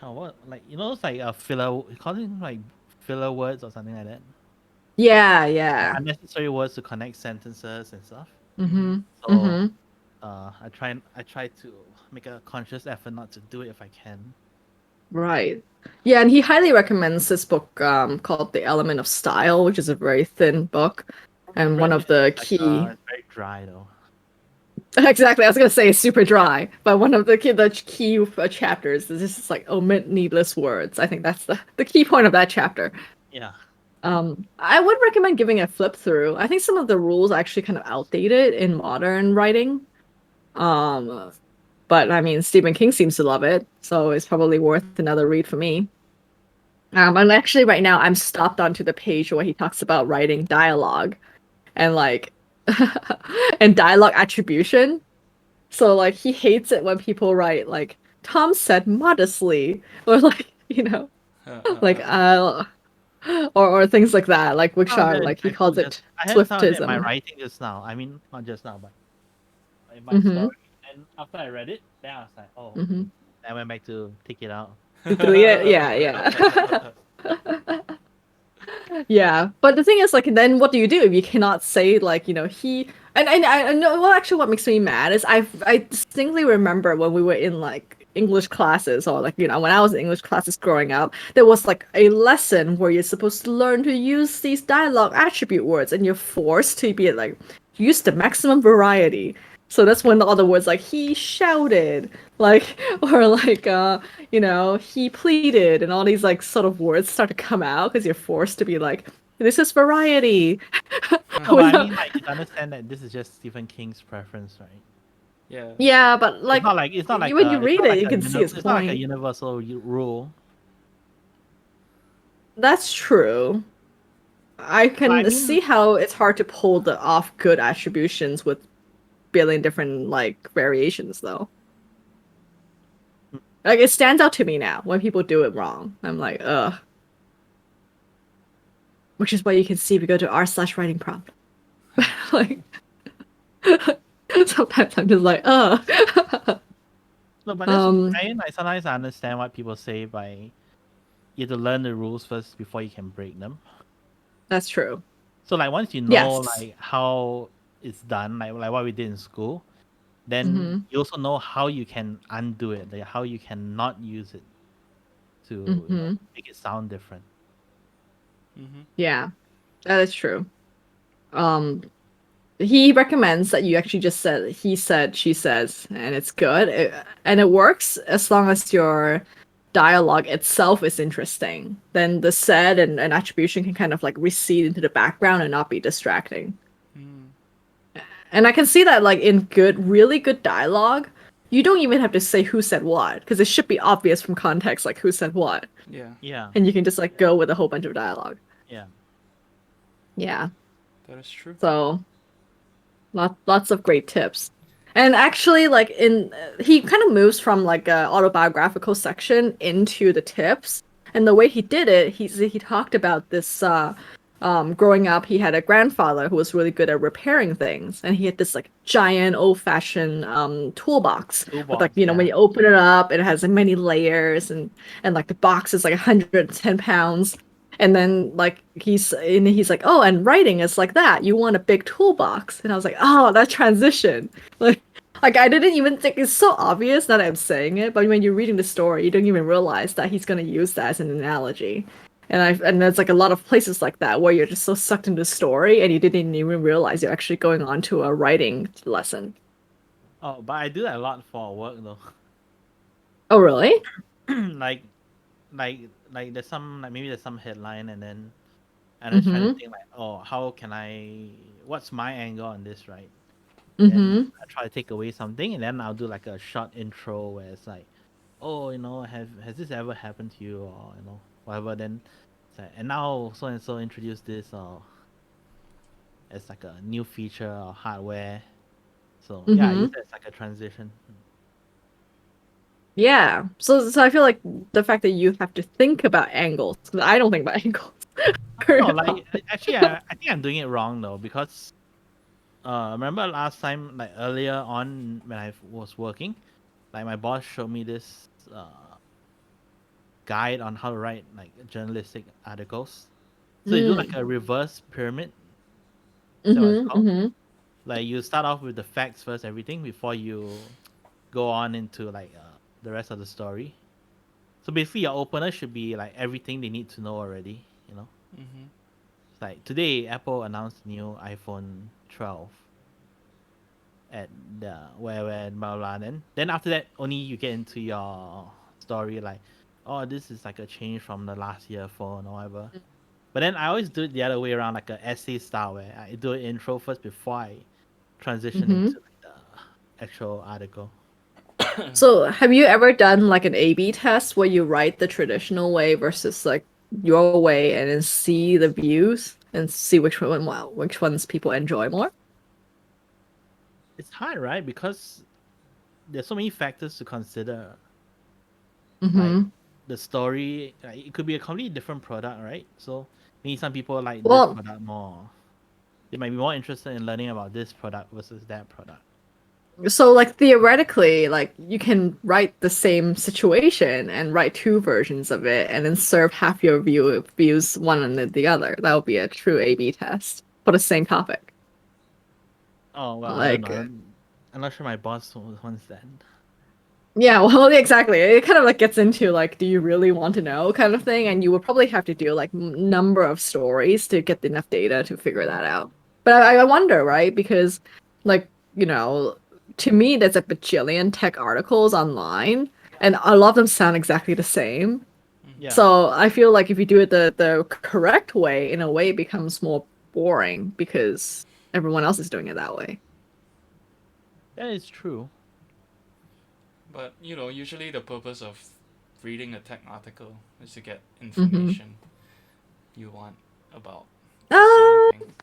what like you know it's like filler. He calls it like filler words or something like that. Yeah, Like yeah. unnecessary words to connect sentences and stuff. Mm-hmm. So Mm-hmm. I try to make a conscious effort not to do it if I can. Right. Yeah, and he highly recommends this book called The Element of Style, which is a very thin book. I've And one read of it. the Like key it's very dry though. exactly, I was gonna say it's super dry, but one of the key chapters is just like omit needless words. I think that's the key point of that chapter. Yeah. I would recommend giving it a flip through. I think some of the rules are actually kind of outdated in modern writing. Um, but I mean, Stephen King seems to love it, so it's probably worth another read for me. And actually, right now, I'm stopped onto the page where he talks about writing dialogue and like and dialogue attribution. So like he hates it when people write like Tom said modestly or like like or things like that, like which Sounds are very like he insightful. calls Just it I had some of it in my Swiftism. writing just now. I mean, not just now, but in my Mm-hmm. story. And after I read it, then I was like, oh. Mm-hmm. I went back to take it out. Delete it. Yeah, yeah. Yeah, but the thing is, like, then what do you do if you cannot say, like, he and I know. Well, actually, what makes me mad is I distinctly remember when we were in like English classes, or like, when I was in English classes growing up, there was like a lesson where you're supposed to learn to use these dialogue attribute words, and you're forced to be like, use the maximum variety. So that's when all the words like he shouted, like, or like, he pleaded, and all these like sort of words start to come out because you're forced to be like, this is variety. No, but I Without- mean, like, you understand that this is just Stephen King's preference, right? Yeah. yeah, but like It's not like when you read it, you can see its it's not like a point. universal rule. That's true. I But I can see mean, how it's hard to pull the off good attributions with billion different like variations though. Like it stands out to me now when people do it wrong. I'm like, ugh. Which is why you can see if you go to r/writing prompt. Like sometimes I'm just like, ugh. no, but that's um, I mean, like sometimes I understand what people say by you have to learn the rules first before you can break them. that's true. So like once you know Yes. like how it's done, like what we did in school, then Mm-hmm. you also know how you can undo it, like how you can not use it to Mm-hmm. make it sound different. Mm-hmm. Yeah, that is true. Um, he recommends that you actually just said he said she says, and it's good. And it works as long as your dialogue itself is interesting. Then the said and attribution can kind of like recede into the background and not be distracting. Mm. And I can see that like in really good dialogue, you don't even have to say who said what because it should be obvious from context like who said what, Yeah. Yeah, and you can just like go with a whole bunch of dialogue. yeah. Yeah. That is true. So lots of great tips. And actually, like he kind of moves from like a autobiographical section into the tips. And the way he did it, he talked about this growing up, he had a grandfather who was really good at repairing things, and he had this like giant old-fashioned toolbox with like Toolbox, when yeah. you open it up, it has like many layers, and like the box is like 110 pounds. And then he's like, oh, and writing is like that. You want a big toolbox. And I was like, oh, that transition. Like I didn't even think it's so obvious that I'm saying it, but when you're reading the story, you don't even realize that he's gonna use that as an analogy. And there's like a lot of places like that where you're just so sucked into the story and you didn't even realize you're actually going on to a writing lesson. Oh, but I do that a lot for work though. Oh, really? like like there's some like maybe there's some headline and then I'm just trying to Mm-hmm. think like, oh, how can what's my angle on this, right? Then Mm-hmm. I try to take away something and then I'll do like a short intro where it's like, oh, has this ever happened to you, or whatever. Then it's like, and now so and so introduced this, or as like a new feature or hardware. So yeah, I use Mm-hmm. that as like a transition. Yeah. So I feel like the fact that you have to think about angles, because I don't think about angles No, very like often. actually, I think I'm doing it wrong though, because remember last time, like earlier on when I was working, like my boss showed me this guide on how to write like journalistic articles. So you do like Mm. a reverse pyramid. Is that what it's Mm-hmm. called? Mm-hmm. Like you start off with the facts first, everything before you go on into like the rest of the story. So basically, your opener should be like everything they need to know already. Mm-hmm. It's like today Apple announced new iPhone 12 at the where blah blah. Then after that, only you get into your story like, oh, this is like a change from the last year phone or whatever. But then I always do it the other way around, like a essay style, where I do an intro first before I transition Mm-hmm. into like the actual article. So have you ever done like an A/B test where you write the traditional way versus like your way and then see the views and see which ones people enjoy more? It's hard, right? Because there's so many factors to consider. Like Mm-hmm. the story, like, it could be a completely different product, right? So maybe some people like this Well, product more. They might be more interested in learning about this product versus that product. so like theoretically, like you can write the same situation and write two versions of it and then serve half your views one and then the other. That would be a true A/B test for the same topic. Oh well, I don't know. Like I'm not sure my boss wants that. Yeah, well, exactly. It kind of like gets into like, do you really want to know kind of thing, and you would probably have to do like number of stories to get enough data to figure that out. But I wonder, right? Because like, you know, to me, there's a bajillion tech articles online, and a lot of them sound exactly the same. Mm-hmm. Yeah, So I feel like if you do it the correct way, in a way, it becomes more boring because everyone else is doing it that way. that is true. But usually the purpose of reading a tech article is to get Mm-hmm. information you want about the selling Uh, thing.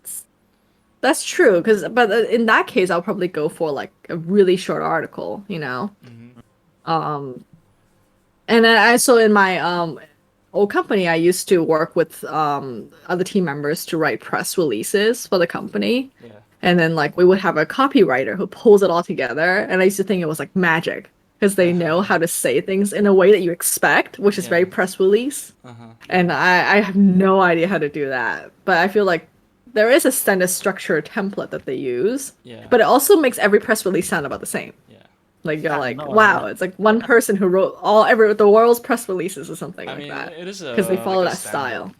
That's true, but in that case, I'll probably go for like a really short article, you know. Mm-hmm. Um, and then I so in my old company, I used to work with other team members to write press releases for the company, Yeah. and then like we would have a copywriter who pulls it all together, and I used to think it was like magic because they know how to say things in a way that you expect, which is Yeah. very press release. Uh-huh. And I have no idea how to do that. But I feel like there is a standard structure template that they use, Yeah. but it also makes every press release sound about the same. Yeah. Like you're like, No, wow, it's like one person who wrote the world's press releases or something I like mean, that. it is Because they a like follow a that standard. style.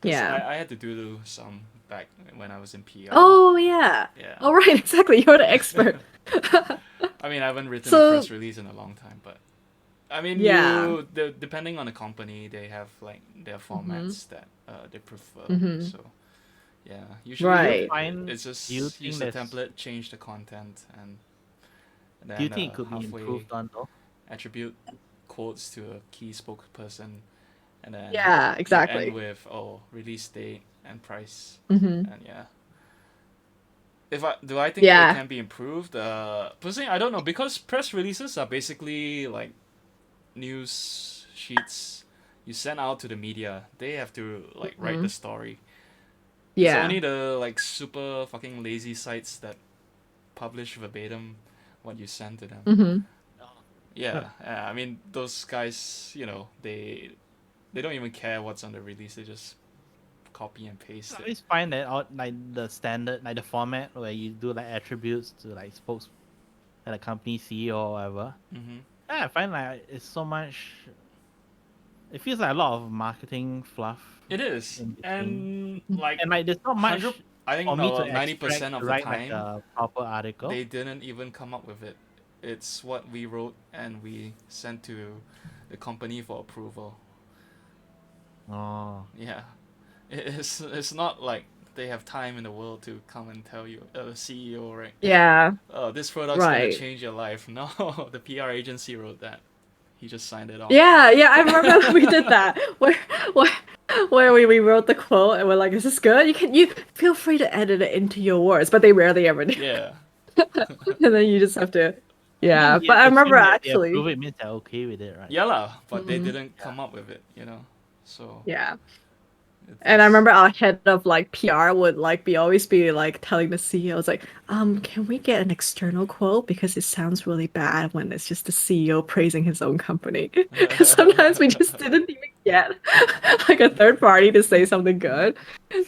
Because Yeah. I had to do some back when I was in PR. Oh yeah. Yeah. Oh right, exactly. You're the expert. I mean, I haven't written a So press release in a long time, but I mean, yeah. depending on the company, they have like their Hmm. formats that they prefer. Hmm. So yeah, do you usually Right. find? it's Do you just use think the that's? template, change the content, and Do you then think it could be halfway improved on though? attribute quotes to a key spokesperson, and then Yeah, you end exactly. with release date and price, Hmm. and yeah. If I think it Yeah. can be improved? Personally, I don't know because press releases are basically like news sheets you send out to the media. They have to like write Hmm. the story. It's Yeah. only the like super fucking lazy sites that publish verbatim what you send to them. Hmm. Yeah, I mean those guys, they don't even care what's on the release. They just copy and I paste it. always find that out like the standard, like the format where you do like attributes to like spokes, like a company CEO or whatever. Mm-hmm. Yeah, I find like it's so much. It feels like a lot of marketing fluff It is, in between, and like and like there's not 100. much I for think me to about extract 90% to of the write like time a proper article. they didn't even come up with it. It's what we wrote and we sent to the company for approval. Oh, Yeah, it's not like they have time in the world to come and tell you, CEO, right? Yeah. Oh, this product's gonna Right. change your life. No, the PR agency wrote that. He just signed it off. Yeah, yeah, I remember we did that. Where where we wrote the quote and we're like, is this good? You feel free to edit it into your words, but they rarely ever do. Yeah. And then you just have to I yeah. mean, But I remember assuming that they actually approve it means they're okay with it, right? Yeah lah, but they Mhm. didn't Yeah. come up with it. So Yeah. And I it's remember our head of like PR would like be like telling the CEOs like, can we get an external quote because it sounds really bad when it's just the CEO praising his own company. Sometimes we just didn't even get like a third party to say something good.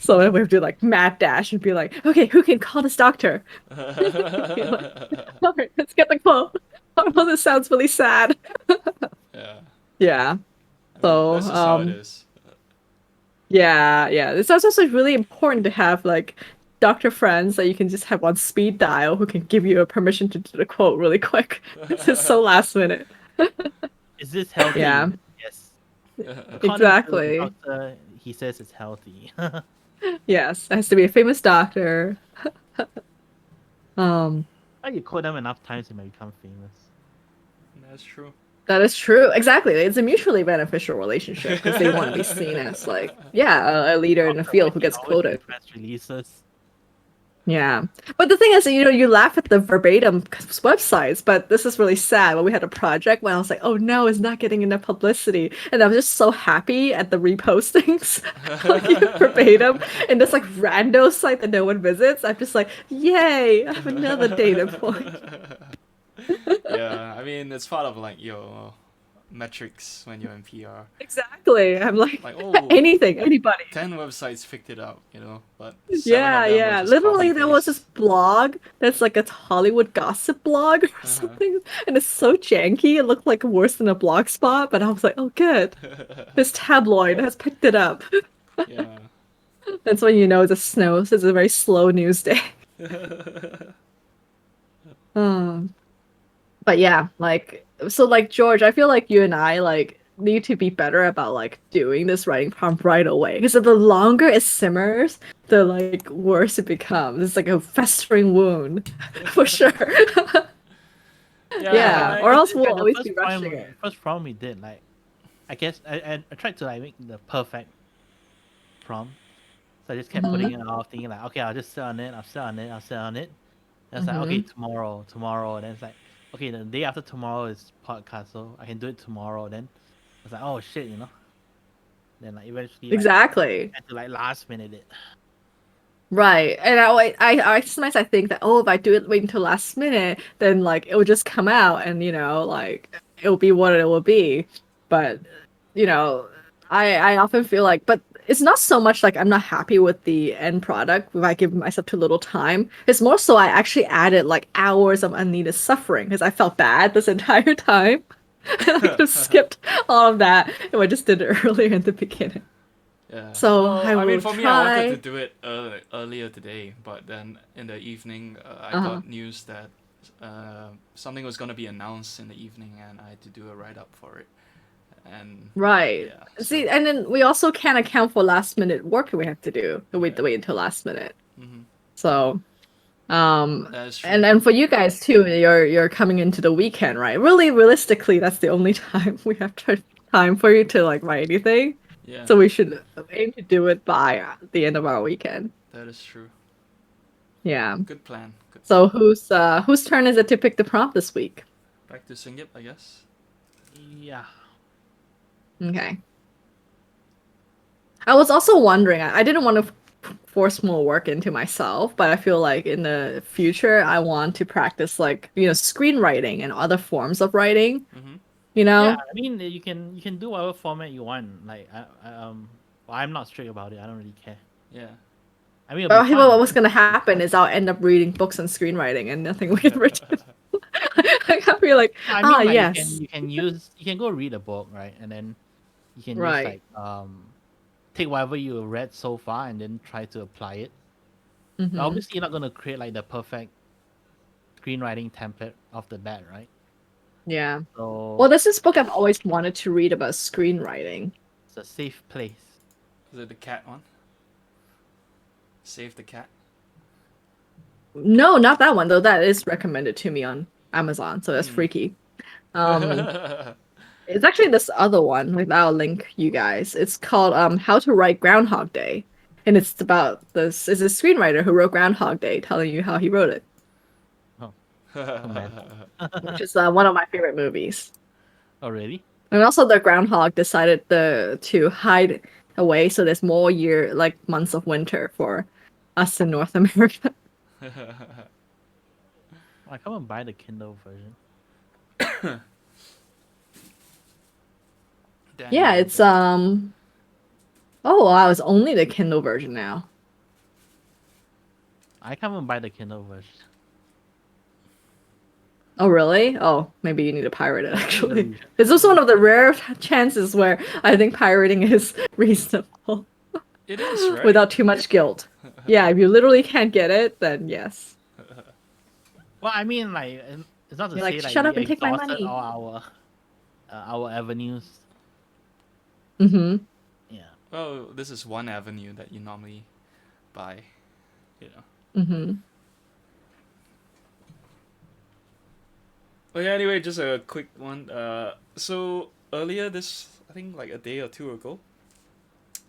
So then we have to like mad dash and be like, okay, who can call this doctor? Be like, all right, let's get the quote. Oh, this sounds really sad. yeah. Yeah. I mean, So that's just how it is. yeah, yeah. It's also really important to have like doctor friends that you can just have on speed dial who can give you a permission to do the quote really quick. This is so last minute. Is this healthy? Yeah, Yes. According to the exactly. doctor, he says it's healthy. Yes, it has to be a famous doctor. Um, Why you quote them enough times, you might become famous. That's true. that is true. Exactly. It's a mutually beneficial relationship because they want to be seen as like, yeah, a leader in the Doctor, why field who do you gets always do quoted. press releases? Yeah. But the thing is, you laugh at the verbatim websites, but this is really sad. When we had a project when I was like, oh no, it's not getting enough publicity. And I was just so happy at the repostings, like verbatim, in this like rando site that no one visits. I'm just like, yay, I have another data point. Yeah, I mean it's part of like your metrics when you're in PR. Exactly. I'm like, Like, oh, anything, anybody. 10 websites picked it up, but 7 Yeah, of them were yeah. just copy Literally, there was this paste. blog that's like a Hollywood gossip blog or Uh-huh. something, and it's so janky. It looked like worse than a blog spot, but I was like, oh, good. This tabloid has picked it up. Yeah. That's when you know the snows. It's a very slow news day. Um, but yeah, like so like George, I feel like you and I like need to be better about like doing this writing prompt right away. Because the longer it simmers, the like worse it becomes. It's like a festering wound for sure. Yeah, Yeah, Yeah, or else it's we'll like the always be rushing it. first problem we did. Like, I guess I tried to like make the perfect prompt, so I just kept putting Mhm. it off, thinking like, okay, I'll just sit on it, I'll sit on it, I'll sit on it. And it's like, okay, Mhm. tomorrow, and then it's like, okay, the day after tomorrow is podcast, so I can do it tomorrow. Then it's like, oh shit, you know. Then like eventually like Exactly. had to like last minute it. Right. And I sometimes I think that oh if I do it wait until last minute, then like it will just come out and like it will be what it will be. But you know, I often feel like but it's not so much like I'm not happy with the end product if I give myself too little time. It's more so I actually added like hours of unneeded suffering because I felt bad this entire time. And I could have skipped all of that if I just did it earlier in the beginning. yeah. So Well, I I mean, will for me, I wanted to try. do it earlier today, but then in the evening, I Uh-huh. got news that something was gonna be announced in the evening, and I had to do a write up for it. And Right. yeah, See, so and then we also can't account for last minute work we have to do. yeah, Wait until last minute. hmm So, that is true. and for you guys too, you're coming into the weekend, right? Really, realistically, that's the only time we have time for you to like write anything. Yeah, So we should aim to do it by the end of our weekend. that is true. Yeah. Good plan. Good plan. So whose turn is it to pick the prompt this week? Back to Singip, I guess. Yeah. Okay. I was also wondering, I didn't want to force more work into myself, but I feel like in the future, I want to practice like, screenwriting and other forms of writing, Mm-hmm. you Yeah, know? I mean you can do whatever format you want. Like well, I'm not strict about it. I don't really care. Yeah. I mean it'll be But fun. what's gonna happen is I'll end up reading books on screenwriting and nothing will get written. I can't be like, I mean like yes, you can go read a book, right? And then you can just right. like take whatever you read so far and then try to apply it. Hmm. Obviously you're not gonna create like the perfect screenwriting template off the bat, right? Yeah. So Well, this is book I've always wanted to read about screenwriting. it's a safe place. Is it the cat one? Save the cat. No, not that one though. That is recommended to me on Amazon, so that's Hmm. freaky. Um, It's actually this other one, like I'll link you guys. It's called How to Write Groundhog Day. And it's about this is a screenwriter who wrote Groundhog Day telling you how he wrote it, Oh, oh man. which is one of my favorite movies. Oh really? And also the groundhog decided to hide away so there's more months of winter for us in North America. I come and buy the Kindle version. Yeah, Daniel it's Dead. oh wow, it's only the Kindle version now. I come and buy the Kindle version. Oh, really? Oh, maybe you need to pirate it, I need the actually. version. This is one of the rare chances where I think pirating is reasonable It is, right? without too much guilt. Yeah, if you literally can't get it, then yes. Well, I mean, like, it's not to You're like, say like shut we up and take my exhausted money. all our avenues. Mm-hmm. Yeah. Well, this is one avenue that you normally buy, you know. Mm-hmm. Oh yeah, anyway, just a quick one. So earlier this, I think like a day or two ago,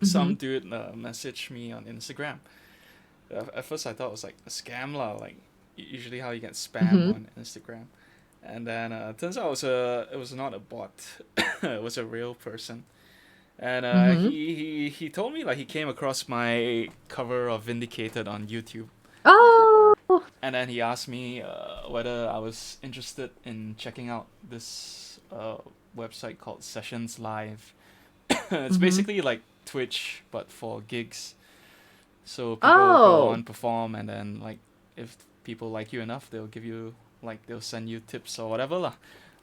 Mm-hmm. some dude messaged me on Instagram. At first I thought it was like a scam lah, like usually how you get spam Mm-hmm. on Instagram. And then turns out it was not a bot. It was a real person. And Mm-hmm. he told me like he came across my cover of Vindicated on YouTube. Oh, And then he asked me whether I was interested in checking out this website called Sessions Live. It's Mm-hmm. basically like Twitch but for gigs. So people go Oh. on, perform, and then like if people like you enough, they'll send you tips or whatever lah,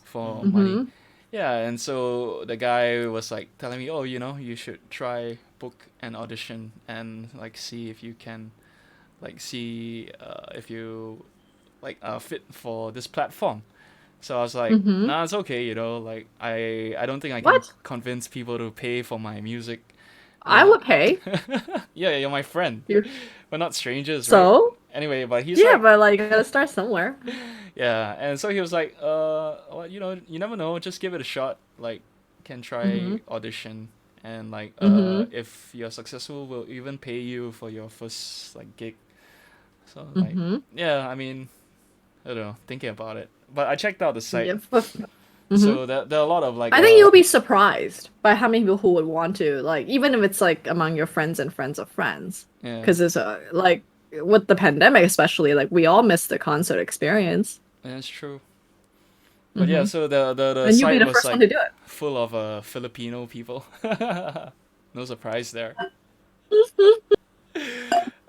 for money. Mm-hmm. Yeah, and so the guy was like telling me, oh, you should try book an audition and like see if you can, like see if you like fit for this platform. So I was like, Mm-hmm. nah, it's okay, like I don't think I can What? convince people to pay for my music. I would pay. Yeah, you're my friend. You We're not strangers, right? so? Anyway, but he's Yeah, like, but like you gotta start somewhere. yeah, and so he was like, well, you never know, just give it a shot. Like, can Mm-hmm. try audition, and like, Mm-hmm. if you're successful, we'll even pay you for your first like gig. So like, Mm-hmm. yeah, I mean, I don't know, thinking about it, but I checked out the site. Yeah. Mm-hmm. So there are a lot of like, I think you'll be surprised by how many people who would want to, like, even if it's like among your friends and friends of friends. yeah, Because it's like with the pandemic, especially, like we all missed the concert experience. that's true. But yeah, Mm-hmm. so the And you'll be site the was first one like to do it. full of Filipino people. No surprise there.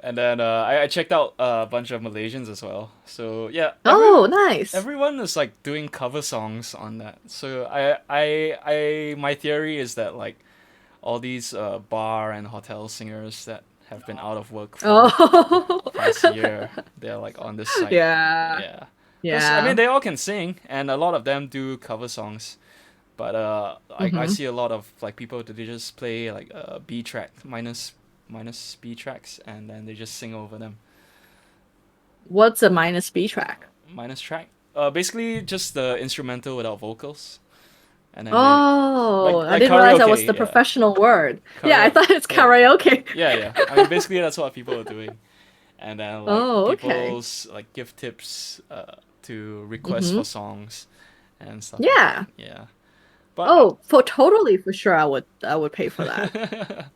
And then I checked out a bunch of Malaysians as well. So yeah, Oh, nice. everyone is like doing cover songs on that. So my theory is that like all these bar and hotel singers that have been out of work for Oh. the past year, they're like on this site. Yeah. Yeah. Because I mean Yeah. they all can sing and a lot of them do cover songs. But I Mm-hmm. see a lot of like people that they just play like B track minus B tracks and then they just sing over them. What's a minus B track? Minus track. Basically just the instrumental without vocals. And then they Oh, I like didn't realize that was karaoke, the yeah. professional word. Yeah, I Karaoke. thought it's Yeah. karaoke. Yeah, yeah. I mean basically that's what people are doing. And then like Oh, okay. people's like give tips to request Mm-hmm. for songs and stuff like Yeah. that. Yeah. But Oh, for sure I would pay for that.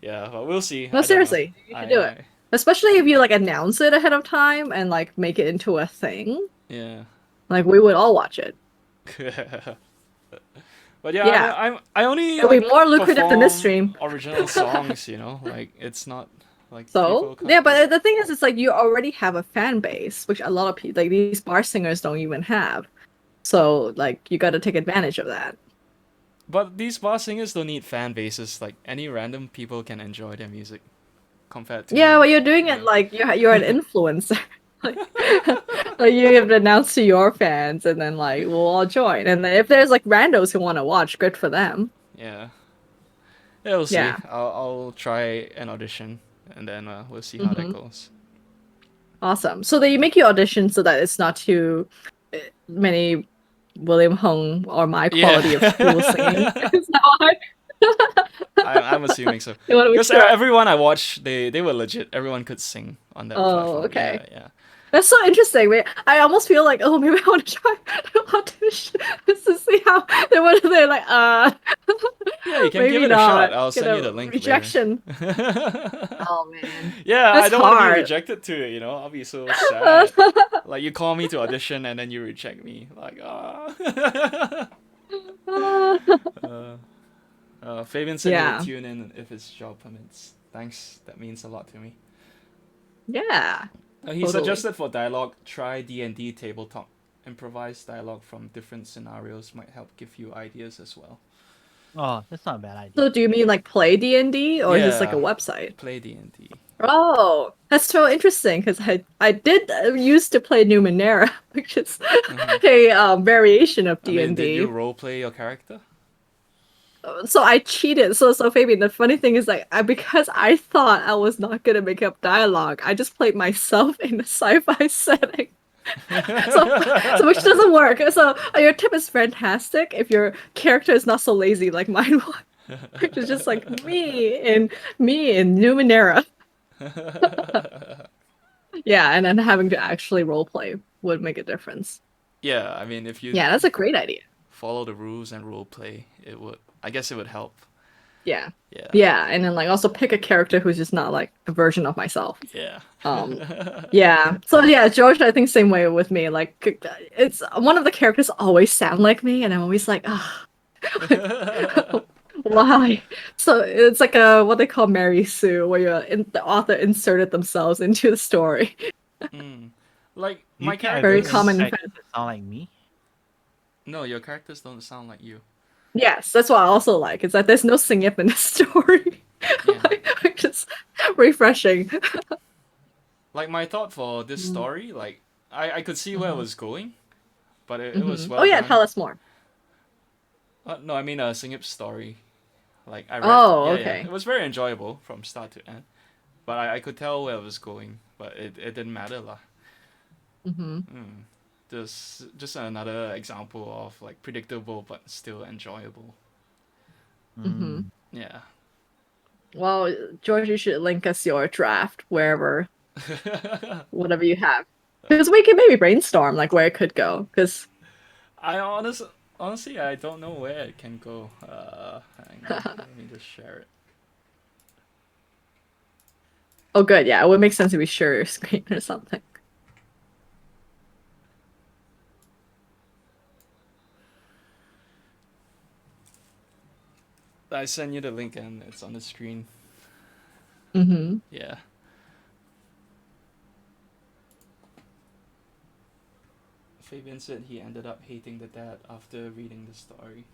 yeah, but we'll see. No, I don't know. seriously, you should do it. I Especially if you like announce it ahead of time and like make it into a thing. yeah. Like we would all watch it. But yeah, Yeah. I only It'll be like more lucrative than this perform stream. original songs, like it's not like So, people can't yeah, do but that. the thing is, it's like you already have a fan base, which a lot of people, like these bar singers, don't even have. So, like, you got to take advantage of that. But these bar singers don't need fan bases. Like any random people can enjoy their music compared Yeah, to well, you're doing it like you're an influencer. Like, like you have to announce to your fans, and then like we'll all join. And then if there's like randos who want to watch, good for them. yeah. Yeah, we'll see. Yeah. I'll try an audition and then we'll see how that Hmm. goes. Awesome. So they make you audition so that it's not too many William Hung or my quality of people singing. Yeah. Is that why? I'm assuming so. They want to be Because sure. everyone I watched, they were legit. Everyone could sing on that Oh, platform. okay. Yeah, yeah. That's so interesting. I almost feel like, oh, maybe I want to try to audition just to see how they're like, Yeah, you can maybe give it a not. shot. I'll Get send you a the link rejection. later. Oh man, Yeah, I that's don't want to be hard. rejected too, I'll be so sad. Like you call me to audition and then you reject me. Like ah. Fabian said he would Yeah, tune in if his job permits. Thanks, that means a lot to me. yeah, He totally. suggested for dialogue, try D&D tabletop. Improvised dialogue from different scenarios might help give you ideas as well. Oh, that's not a bad idea. So do you mean like play D&D or is this like a Yeah. website? Play D&D. Oh, that's so interesting because I did used to play Numenera, which is a variation of I mean, did you D&D. roleplay your character? So I cheated. So Fabian, the funny thing is like because I thought I was not gonna make up dialogue, I just played myself in a sci-fi setting. So which doesn't work. So your tip is fantastic if your character is not so lazy like mine was, which is just like me in Numenera. Yeah, and then having to actually roleplay would make a difference. Yeah, I mean, if you Yeah, that's a great idea. follow the rules and roleplay, I guess it would help. Yeah. Yeah. Yeah, and then like also pick a character who's just not like a version of myself. Yeah. Yeah. So yeah, George, I think same way with me. Like it's one of the characters always sound like me, and I'm always like, ah, why? So it's like a what they call Mary Sue, where the author inserted themselves into the story. Mm. Like Do you my think I Very voice any common characters. in characters that sound like me? No, your characters don't sound like you. Yes, that's what I also like. Is that there's no sing in this story. Yeah. Like, just refreshing. Like my thought for this story, like I could see where it was going, but it was Oh well yeah, done. tell us more. No, I mean a Singip story. Like I read, Oh, yeah, okay. it was very enjoyable from start to end. But I could tell where it was going, but it didn't matter lah. Mm-hmm. Just another example of like predictable but still enjoyable. Mm-hmm. Yeah. Well, George, you should link us your draft wherever, whatever you have, because we can maybe brainstorm like where it could go. Because I honestly I don't know where it can go. Hang on, let me just share it. oh, good, yeah, it would make sense if we share your screen or something. I sent you the link and it's on the screen. Mm-hmm. Yeah. Fabian said he ended up hating the dad after reading the story.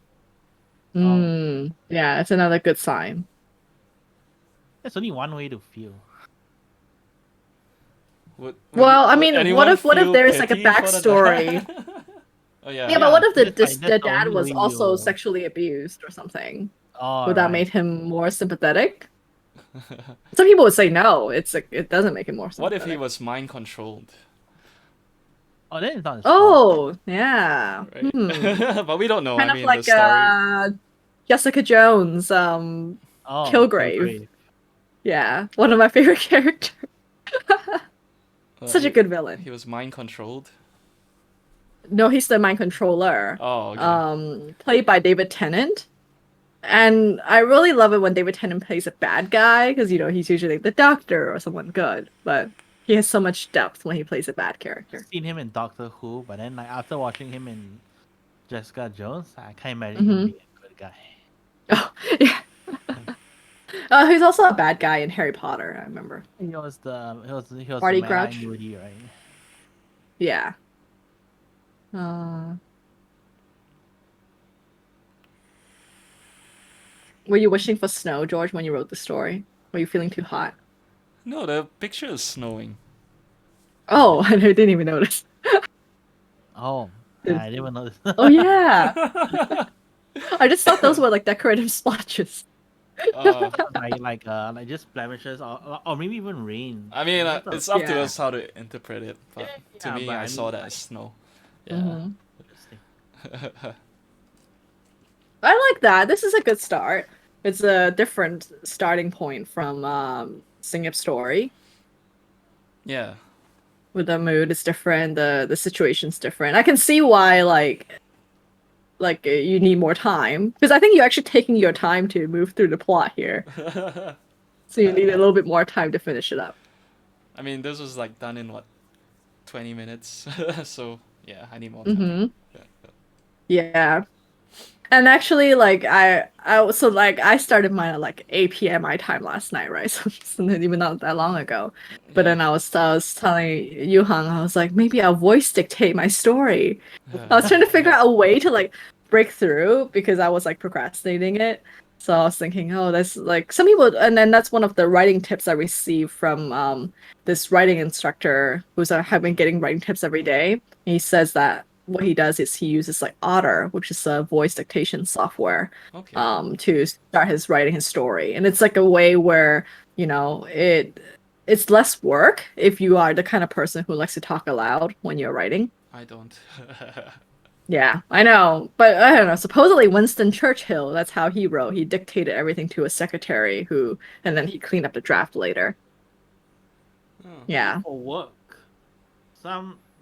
Yeah, it's another good sign. There's only one way to feel. Well, I would mean, anyone what if feel there's like a pity for the backstory? dad? Oh yeah. Yeah, but what if that's the the dad only was way also you. sexually abused or something? Oh, Would that right. make him more sympathetic? Some people would say no. It's like it doesn't make him more What sympathetic. if he was mind controlled? Oh, then it's not his fault. Oh, yeah. Right. But we don't know. Kind I of mean, like the story. Jessica Jones, Oh, Kilgrave. Yeah, one of my favorite characters. Such a good villain. He was mind controlled. No, he's the mind controller. Oh, okay. Played by David Tennant. And I really love it when David Tennant plays a bad guy because he's usually the doctor or someone good, but he has so much depth when he plays a bad character. I've seen him in Doctor Who, but then like after watching him in Jessica Jones, I can't imagine him being a good guy. Oh, yeah. He's also a bad guy in Harry Potter, I remember. He was the Barty Mad-Eye Crouch? Moody, right? Yeah. Were you wishing for snow, George, when you wrote the story? Were you feeling too hot? No, the picture is snowing. Oh, I didn't even notice. Oh, I didn't even notice. Oh yeah. I just thought those were like decorative splotches. like just blemishes or maybe even rain. I mean, it's up to Yeah. us how to interpret it, but to me, but I saw mean, that as snow. Yeah. Interesting. I like that. This is a good start. It's a different starting point from Sing Up Story. Yeah. With the mood, it's different. The situation's different. I can see why like you need more time because I think you're actually taking your time to move through the plot here. So you need a little bit more time to finish it up. I mean, this was like done in what, 20 minutes? So yeah, I need more time. Yeah. And actually, like I started mine at like 8 p.m. my time last night, right? So even not that long ago. But then I was telling Yuhang, I was like, maybe I'll voice dictate my story. I was trying to figure out a way to like break through because I was like procrastinating it. So I was thinking, oh, that's like some people, and then that's one of the writing tips I received from this writing instructor who's have been getting writing tips every day. And he says that what he does is he uses like Otter, which is a voice dictation software, Okay. to start writing his story. And it's like a way where, it's less work if you are the kind of person who likes to talk aloud when you're writing. I don't. Yeah, I know. But I don't know. Supposedly Winston Churchill, that's how he wrote. He dictated everything to a secretary and then he cleaned up the draft later. Oh. Yeah. For work,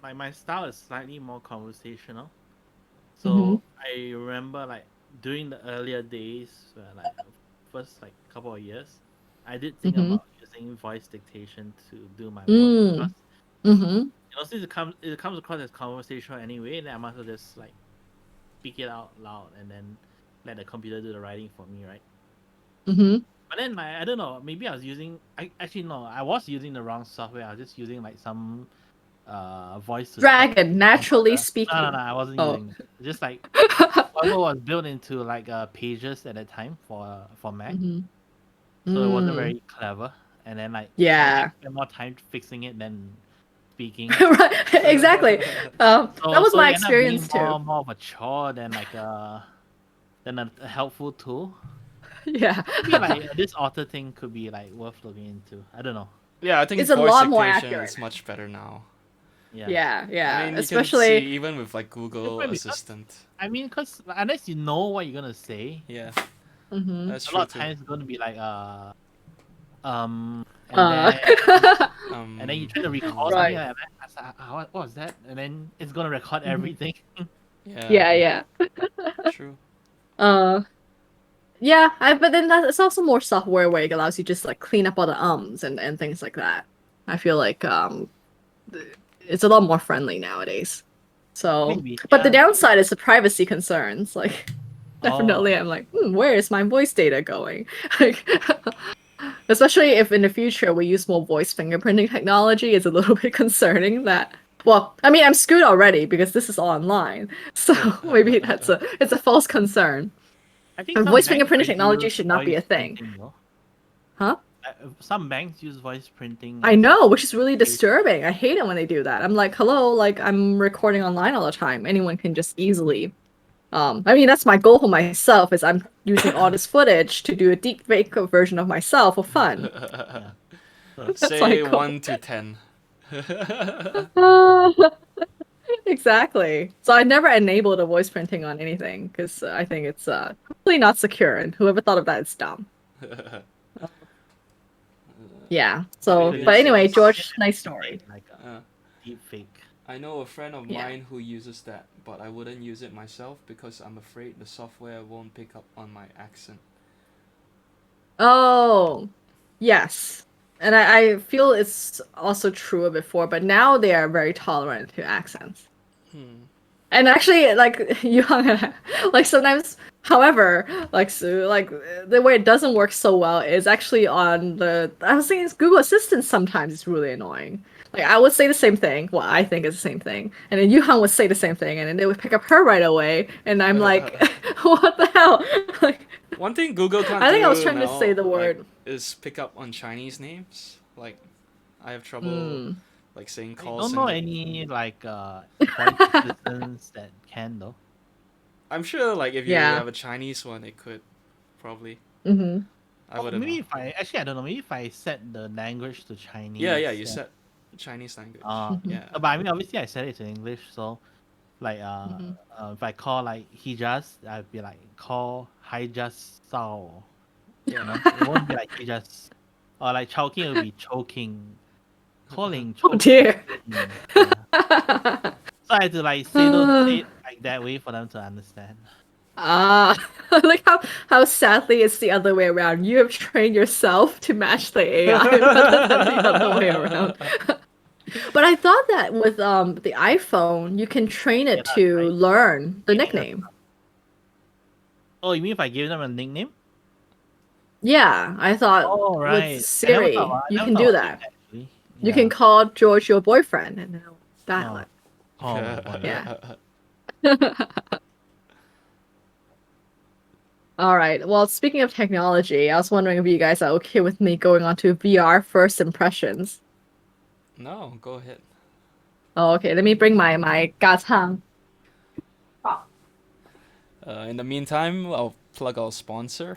like my style is slightly more conversational. So I remember like during the earlier days, where, like first like couple of years, I did think Mhm. about using voice dictation to do my work Mm. because Mhm. since it comes across as conversational anyway, then I might as well just like speak it out loud and then let the computer do the writing for me, right? Mhm. But then like I don't know, maybe I was using I actually no, I was using the wrong software. I was just using like some voice to text Dragon, naturally converter. No, speaking. I wasn't Oh. using that. Just like whatever was built into like pages at the time for Mac, Mhm. so it wasn't Mm. very clever. And then like I Yeah. spent more time fixing it than speaking. Right. Exactly. That was So my it ended up being experience too. more of a chore than like a helpful tool. Yeah. Maybe like this author thing could be like worth looking into. I don't know. Yeah, I think It's a voice lot more dictation accurate. is much better now. Yeah. Yeah, I yeah. mean, you can see Especially. even with like Google Maybe because Assistant. I mean, because unless you know what you're gonna say, Yeah, Mhm. that's a true lot of too. times it's gonna be like and Uh. then you try to record something Right. like that. I was like, what was that? And then it's gonna record Mhm. everything. Yeah, Yeah, yeah. true. Uh. Yeah, but then it's also more software where it allows you just like clean up all the ums and things like that. I feel like it's a lot more friendly nowadays. So, Maybe, but the yeah. downside is the privacy concerns. Like, Oh, definitely, I'm like, where is my voice data going? Like, especially if in the future we use more voice fingerprinting technology, it's a little bit concerning that. Well, I mean, I'm screwed already because this is all online. So maybe it's a false concern. I think And some voice banks fingerprinting already technology use should not be voice a thing. printing though. Huh? Some banks use voice printing I as a know, which is really case. disturbing. I hate it when they do that. I'm like, hello, like I'm recording online all the time. Anyone can just easily I mean that's my goal for myself is I'm using all this footage to do a deep fake version of myself for fun. Yeah. That's my Say goal. 1 to 10. Exactly. So I never enabled a voice printing on anything because I think it's completely not secure and whoever thought of that is dumb. Yeah. So, Maybe Because but it's anyway, just. George, nice story. like a Uh, deep fake. I know a friend of Yeah. mine who uses that, but I wouldn't use it myself because I'm afraid the software won't pick up on my accent. Oh, yes. And I feel it's also true before, but now they are very tolerant to accents. Hmm. And actually, like you, like sometimes, however, like so, like the way it doesn't work so well is actually on the. I was thinking it's Google Assistant. Sometimes it's really annoying. Like I would say the same thing. Well, I think it's the same thing, and then Yuhan would say the same thing, and then they would pick up her right away, and I'm like, what the hell? Like, One thing Google can't I think I was do trying to say now, the like, word. is pick up on Chinese names. Like, I have trouble, Mm. like, saying I call don't know center. any like voice assistants that can though. I'm sure, like, if you Yeah. have a Chinese one, it could probably. Mm-hmm. I Oh, wouldn't maybe know. if I don't know. Maybe if I set the language to Chinese. Yeah, you said Chinese language. Mm-hmm. Yeah. But I mean, obviously, I set it to English. So, like, Mm-hmm. if I call like Hijas, I'd be like call Hijas Sao. You know, it won't be like Hijas. Or like choking, it would be choking. Calling, Oh choking. dear. Yeah. So I had to like say it like that way for them to understand. Ah, like how sadly it's the other way around. You have trained yourself to match the AI rather than the other way around. But I thought that with the iPhone, you can train Yeah, it that's to right. learn the Maybe that's. nickname. Oh, you mean if I give them a nickname? Yeah, I thought Oh, with right. Siri, I you never can thought do about doing that. that actually. You can Yeah. call George your boyfriend and it'll dial Oh, it. oh my god. Yeah. All right. Well, speaking of technology, I was wondering if you guys are okay with me going on to VR first impressions. No, go ahead. Oh, okay. Let me bring my gazhang. In the meantime, I'll plug our sponsor.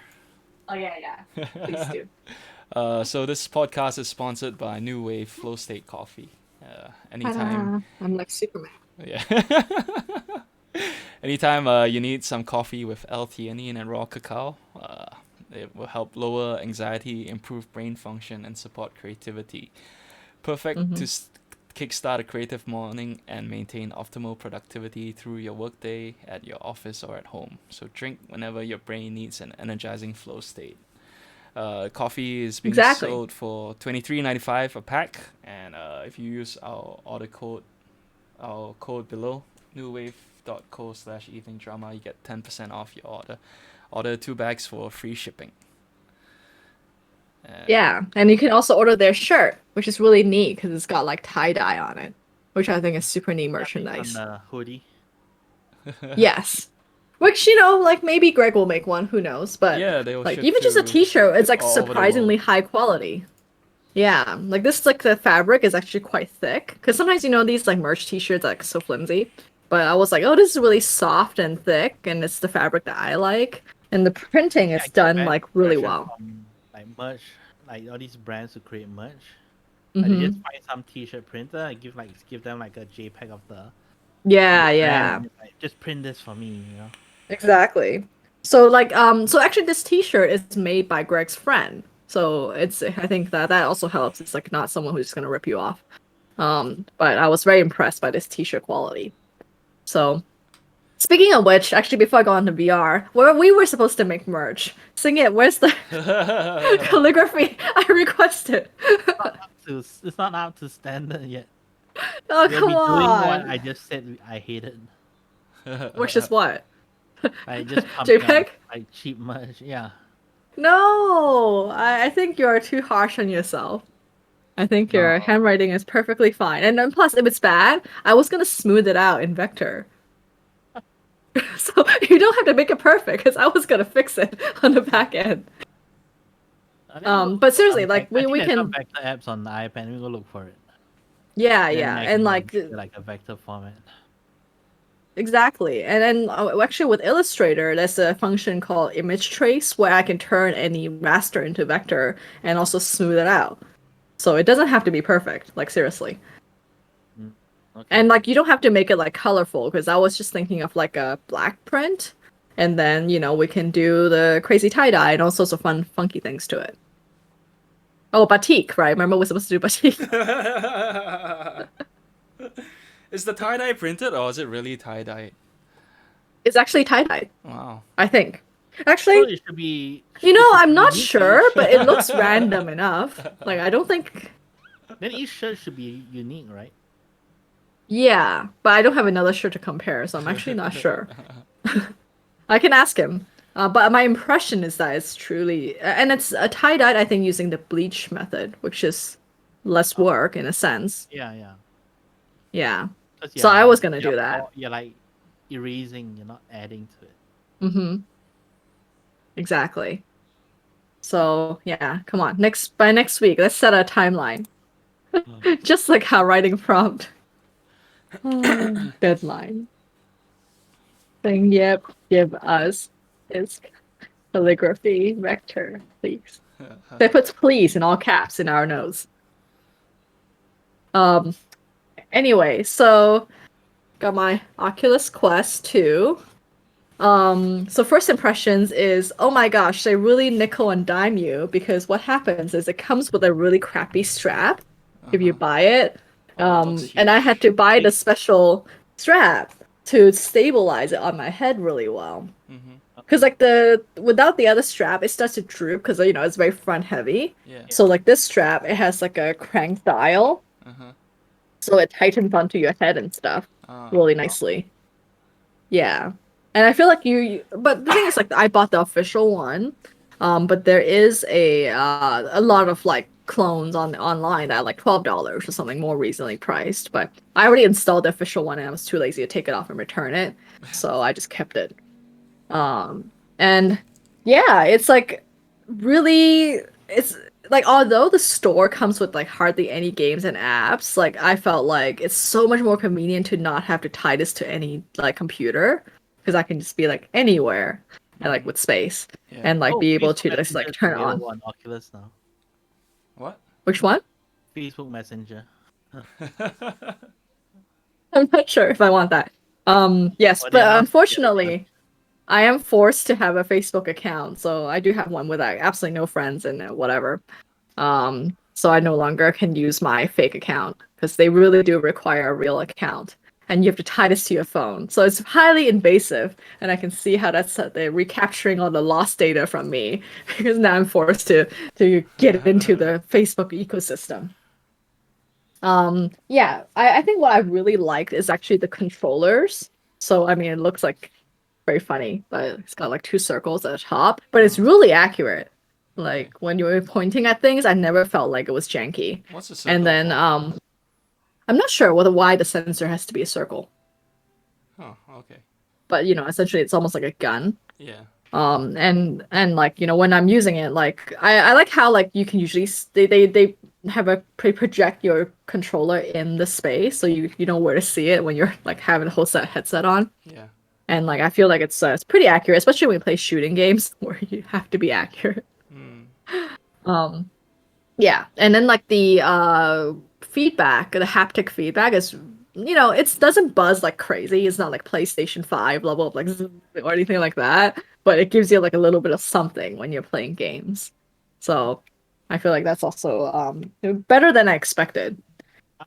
Oh yeah, yeah. Please do. So this podcast is sponsored by New Wave Flow State Coffee. Anytime, Ta-da. I'm like Superman. yeah. Anytime you need some coffee with L-theanine and raw cacao, it will help lower anxiety, improve brain function, and support creativity. Perfect to kickstart a creative morning and maintain optimal productivity through your workday, at your office, or at home. So drink whenever your brain needs an energizing flow state. Coffee is being Exactly. sold for $23.95 a pack, and if you use our code below, newwave.co/evening drama, you get 10% off your order. Order 2 bags for free shipping. Yeah, and you can also order their shirt, which is really neat because it's got like tie-dye on it, which I think is super neat On merchandise. the hoodie. Yes. Which, like maybe Greg will make one, who knows? But Yeah, they will like ship even just a to t-shirt, it's like all over the surprisingly world. high quality. Yeah, like this like the fabric is actually quite thick because sometimes these like merch t-shirts are like so flimsy, but I was like, oh, this is really soft and thick, and it's the fabric that I like, and the printing Yeah, I is get done bad like really impression well. from like merch, like all these brands who create merch. Like they Mm-hmm. just find some t-shirt printer and give them like a JPEG of the Yeah, brand, yeah. and like, just print this for me. Exactly. So like so actually this t-shirt is made by Greg's friend. So I think that also helps. It's like not someone who's just gonna rip you off. But I was very impressed by this t-shirt quality. So speaking of which, actually before I go on to VR, where we were supposed to make merch. Sing it, where's the calligraphy I requested? It's not up to standard yet. Oh We'll come be doing what on. I just said I hated. Which is what? Like just pumping out JPEG? like cheap merch. Yeah. No, I think you are too harsh on yourself. I think No. your handwriting is perfectly fine. And then plus, if it's bad, I was gonna smooth it out in vector. So you don't have to make it perfect, because I was gonna fix it on the back end. I think we'll But look seriously, on like I think we there's some can, vector apps on the iPad. We go look for it. yeah, Then yeah, I and can like make it like a vector format. exactly. And then actually with Illustrator, there's a function called image trace where I can turn any raster into vector and also smooth it out. So it doesn't have to be perfect, like seriously. Okay. And like you don't have to make it like colorful because I was just thinking of like a black print, and then we can do the crazy tie dye and all sorts of fun, funky things to it. Oh, batik, right? Remember we're supposed to do batik. Is the tie-dye printed or is it really tie-dye? It's actually tie dye, Wow. I think. So Actually, it should be. I'm not unique for sure, each- but it looks random enough. Like I don't think. Then each shirt should be unique, right? Yeah, but I don't have another shirt to compare, so I'm actually not sure. I can ask him. But my impression is that it's truly, and it's a tie dyed, I think, using the bleach method, which is less work in a sense. Yeah, yeah. Yeah. 'Cause So I was gonna you're do that. You're like erasing. You're not adding to it. Mm-hmm. Exactly. So yeah, come on. By next week, let's set a timeline. Just like how writing prompt. Deadline. Saying yep, give us his calligraphy vector, please. They puts please in all caps in our notes. Anyway, so got my Oculus Quest 2. So first impressions is, oh my gosh, they really nickel and dime you because what happens is it comes with a really crappy strap if you buy it. Oh, it looks And I huge. had to buy the special strap to stabilize it on my head really well. Because like without the other strap, it starts to droop because it's very front heavy. Yeah. So like this strap, it has like a crank dial, so it tightens onto your head and stuff really nicely. Yeah, and I feel like but the thing is, like, I bought the official one, but there is a lot of like clones online that are like $12 or something more reasonably priced. But I already installed the official one and I was too lazy to take it off and return it, so I just kept it. And yeah, it's like really, it's like although the store comes with like hardly any games and apps, like I felt like it's so much more convenient to not have to tie this to any like computer because I can just be like anywhere and like with space and like be able to Facebook just like Messenger is turn it on. available on Oculus now. What? Which one? Facebook Messenger. I'm not sure if I want that. Yes, Or they but announced it the other unfortunately, I am forced to have a Facebook account, so I do have one with like, absolutely no friends and whatever. So I no longer can use my fake account because they really do require a real account. and you have to tie this to your phone. So it's highly invasive, and I can see how they're recapturing all the lost data from me because now I'm forced to get into the Facebook ecosystem. Yeah, I think what I really liked is actually the controllers. So I mean, it looks like very funny, but it's got like two circles at the top, but it's really accurate. Like when you were pointing at things, I never felt like it was janky. What's the circle And then for? I'm not sure why the sensor has to be a circle, Oh, okay. but essentially it's almost like a gun. Yeah. And like when I'm using it, like I like how like you can usually they have a project your controller in the space, so you know where to see it when you're like having a whole headset on. Yeah. And like I feel like it's pretty accurate, especially when we play shooting games where you have to be accurate. Um, yeah, and then like the feedback, the haptic feedback is, it doesn't buzz like crazy. It's not like PlayStation 5 level of like zzz or anything like that, but it gives you like a little bit of something when you're playing games. So I feel like that's also better than I expected.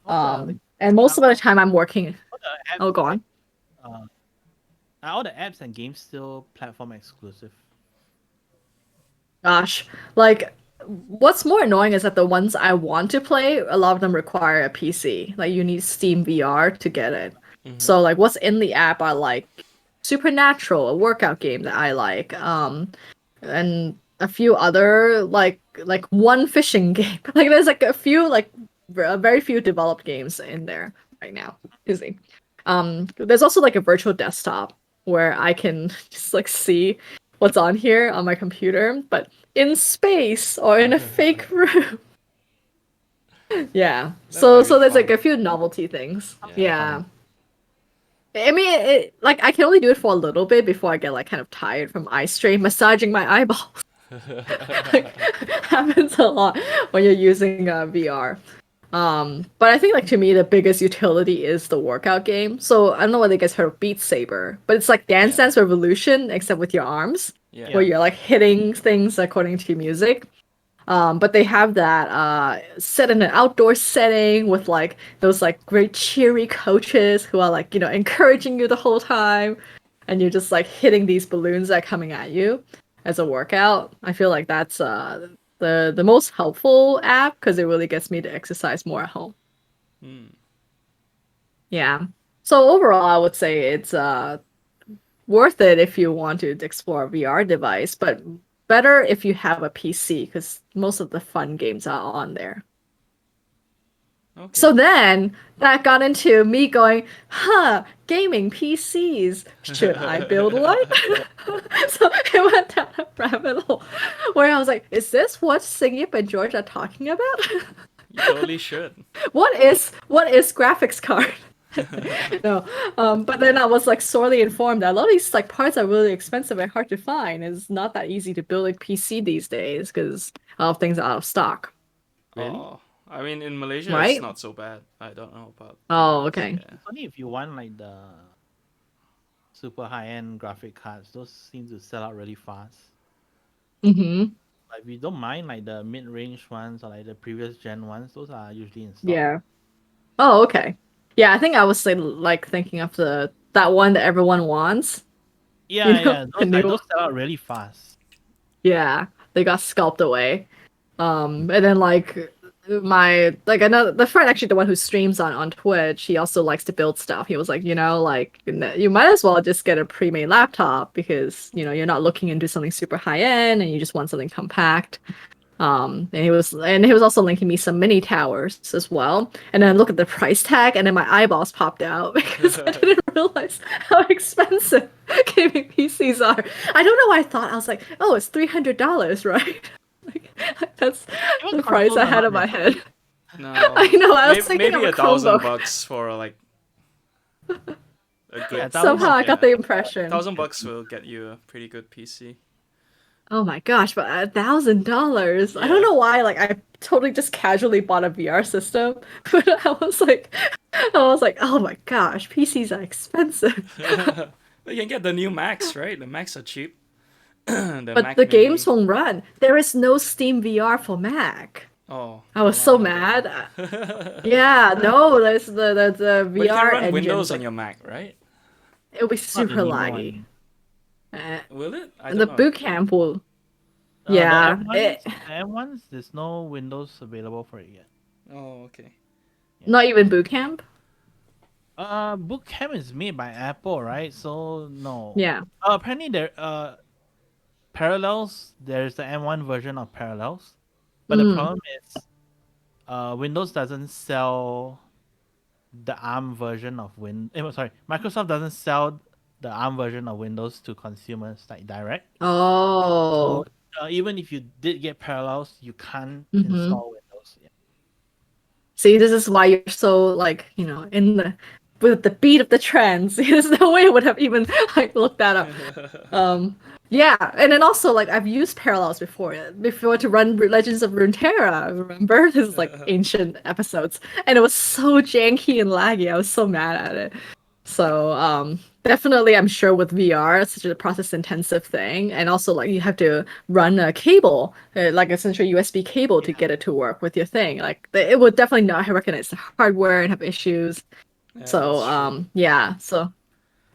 And most of the time I'm working. Oh, go on. Are all the apps and games still platform exclusive? Gosh, like what's more annoying is that the ones I want to play, a lot of them require a PC. Like you need Steam VR to get it. So like what's in the app are like Supernatural, a workout game that I like, and a few other like one fishing game. Like there's like a few like very few developed games in there right now. Easy. There's also like a virtual desktop where I can just like see what's on here on my computer, but in space or in a fake room. Yeah. So there's like a few novelty things. Yeah. I mean, like I can only do it for a little bit before I get like kind of tired from eye strain, massaging my eyeballs. Like, happens a lot when you're using VR. But I think like to me the biggest utility is the workout game. So I don't know whether you guys heard of Beat Saber, but it's like Dance Dance Revolution except with your arms, where you're like hitting things according to music. But they have that set in an outdoor setting with like those like great cheery coaches who are like encouraging you the whole time, and you're just like hitting these balloons that are coming at you as a workout. I feel like that's the most helpful app because it really gets me to exercise more at home. Yeah. So overall, I would say it's worth it if you want to explore a VR device, but better if you have a PC because most of the fun games are on there. Okay. So then that got into me going, gaming PCs. Should I build one? So it went down a rabbit hole where I was like, is this what Singyip and George are talking about? You totally should. What is graphics card? No, but then I was like sorely informed that a lot of these like parts are really expensive and hard to find. It's not that easy to build a PC these days because a lot of things are out of stock. Really? Oh, I mean, in Malaysia, Right? it's not so bad. I don't know about. Oh, okay. Yeah. Only if you want like the super high-end graphic cards, those seem to sell out really fast. Mm-hmm. Like we don't mind like the mid-range ones or like the previous gen ones. Those are usually in stock. Yeah. Oh, okay. Yeah, I think I was like thinking of that one that everyone wants. Yeah, You know, yeah. the new Those sell out really fast. Yeah, they got scalped away. And then like the friend, actually the one who streams on Twitch, he also likes to build stuff. He was like, like you might as well just get a pre-made laptop because you're not looking into something super high end and you just want something compact. And he was also linking me some mini towers as well. And then I look at the price tag and then my eyeballs popped out because I didn't realize how expensive gaming PCs are. I don't know why I thought. I was like, oh, it's $300, right? Like, that's Even the price I consoles are had not in my that head. No. I know. I was thinking maybe of a $1,000 Chromebook. for like a good. Yeah, Somehow I got the impression. $1,000 will get you a pretty good PC. Oh my gosh, but $1,000. I Yeah. don't know why. Like I totally just casually bought a VR system, but I was like, oh my gosh, PCs are expensive. You can get the new Macs, right? The Macs are cheap. But Mac the Mini. games won't run. There is no Steam VR for Mac. Oh, I was well, so I don't mad. know. Yeah, no, that's the But you can VR run engines. Windows on Like your Mac, right? it'll be Not the super new laggy. one. Will it? I And don't the know. boot camp will. The Yeah, M1s, there's no Windows available for it yet. Oh, okay. Yeah. not even boot camp. Bootcamp is made by Apple, right? So no. Yeah. Apparently there Parallels. There's the M1 version of Parallels, but the Mm. problem is, Windows doesn't sell the ARM version of Sorry, Microsoft doesn't sell the ARM version of Windows to consumers like direct. Oh. So even if you did get Parallels, you can't Mm-hmm. install Windows. Yeah. See, this is why you're so like, in the with the beat of the trends. There's no way I would have even like looked that up. Yeah, and then also like I've used Parallels before to run Legends of Runeterra. Remember? This is like ancient episodes, and it was so janky and laggy. I was so mad at it. So definitely, I'm sure with VR, it's such a process-intensive thing, and also like you have to run a cable, like essentially USB cable to Yeah. get it to work with your thing. Like it would definitely not recognize the hardware and have issues. Yeah, So that's true. yeah, so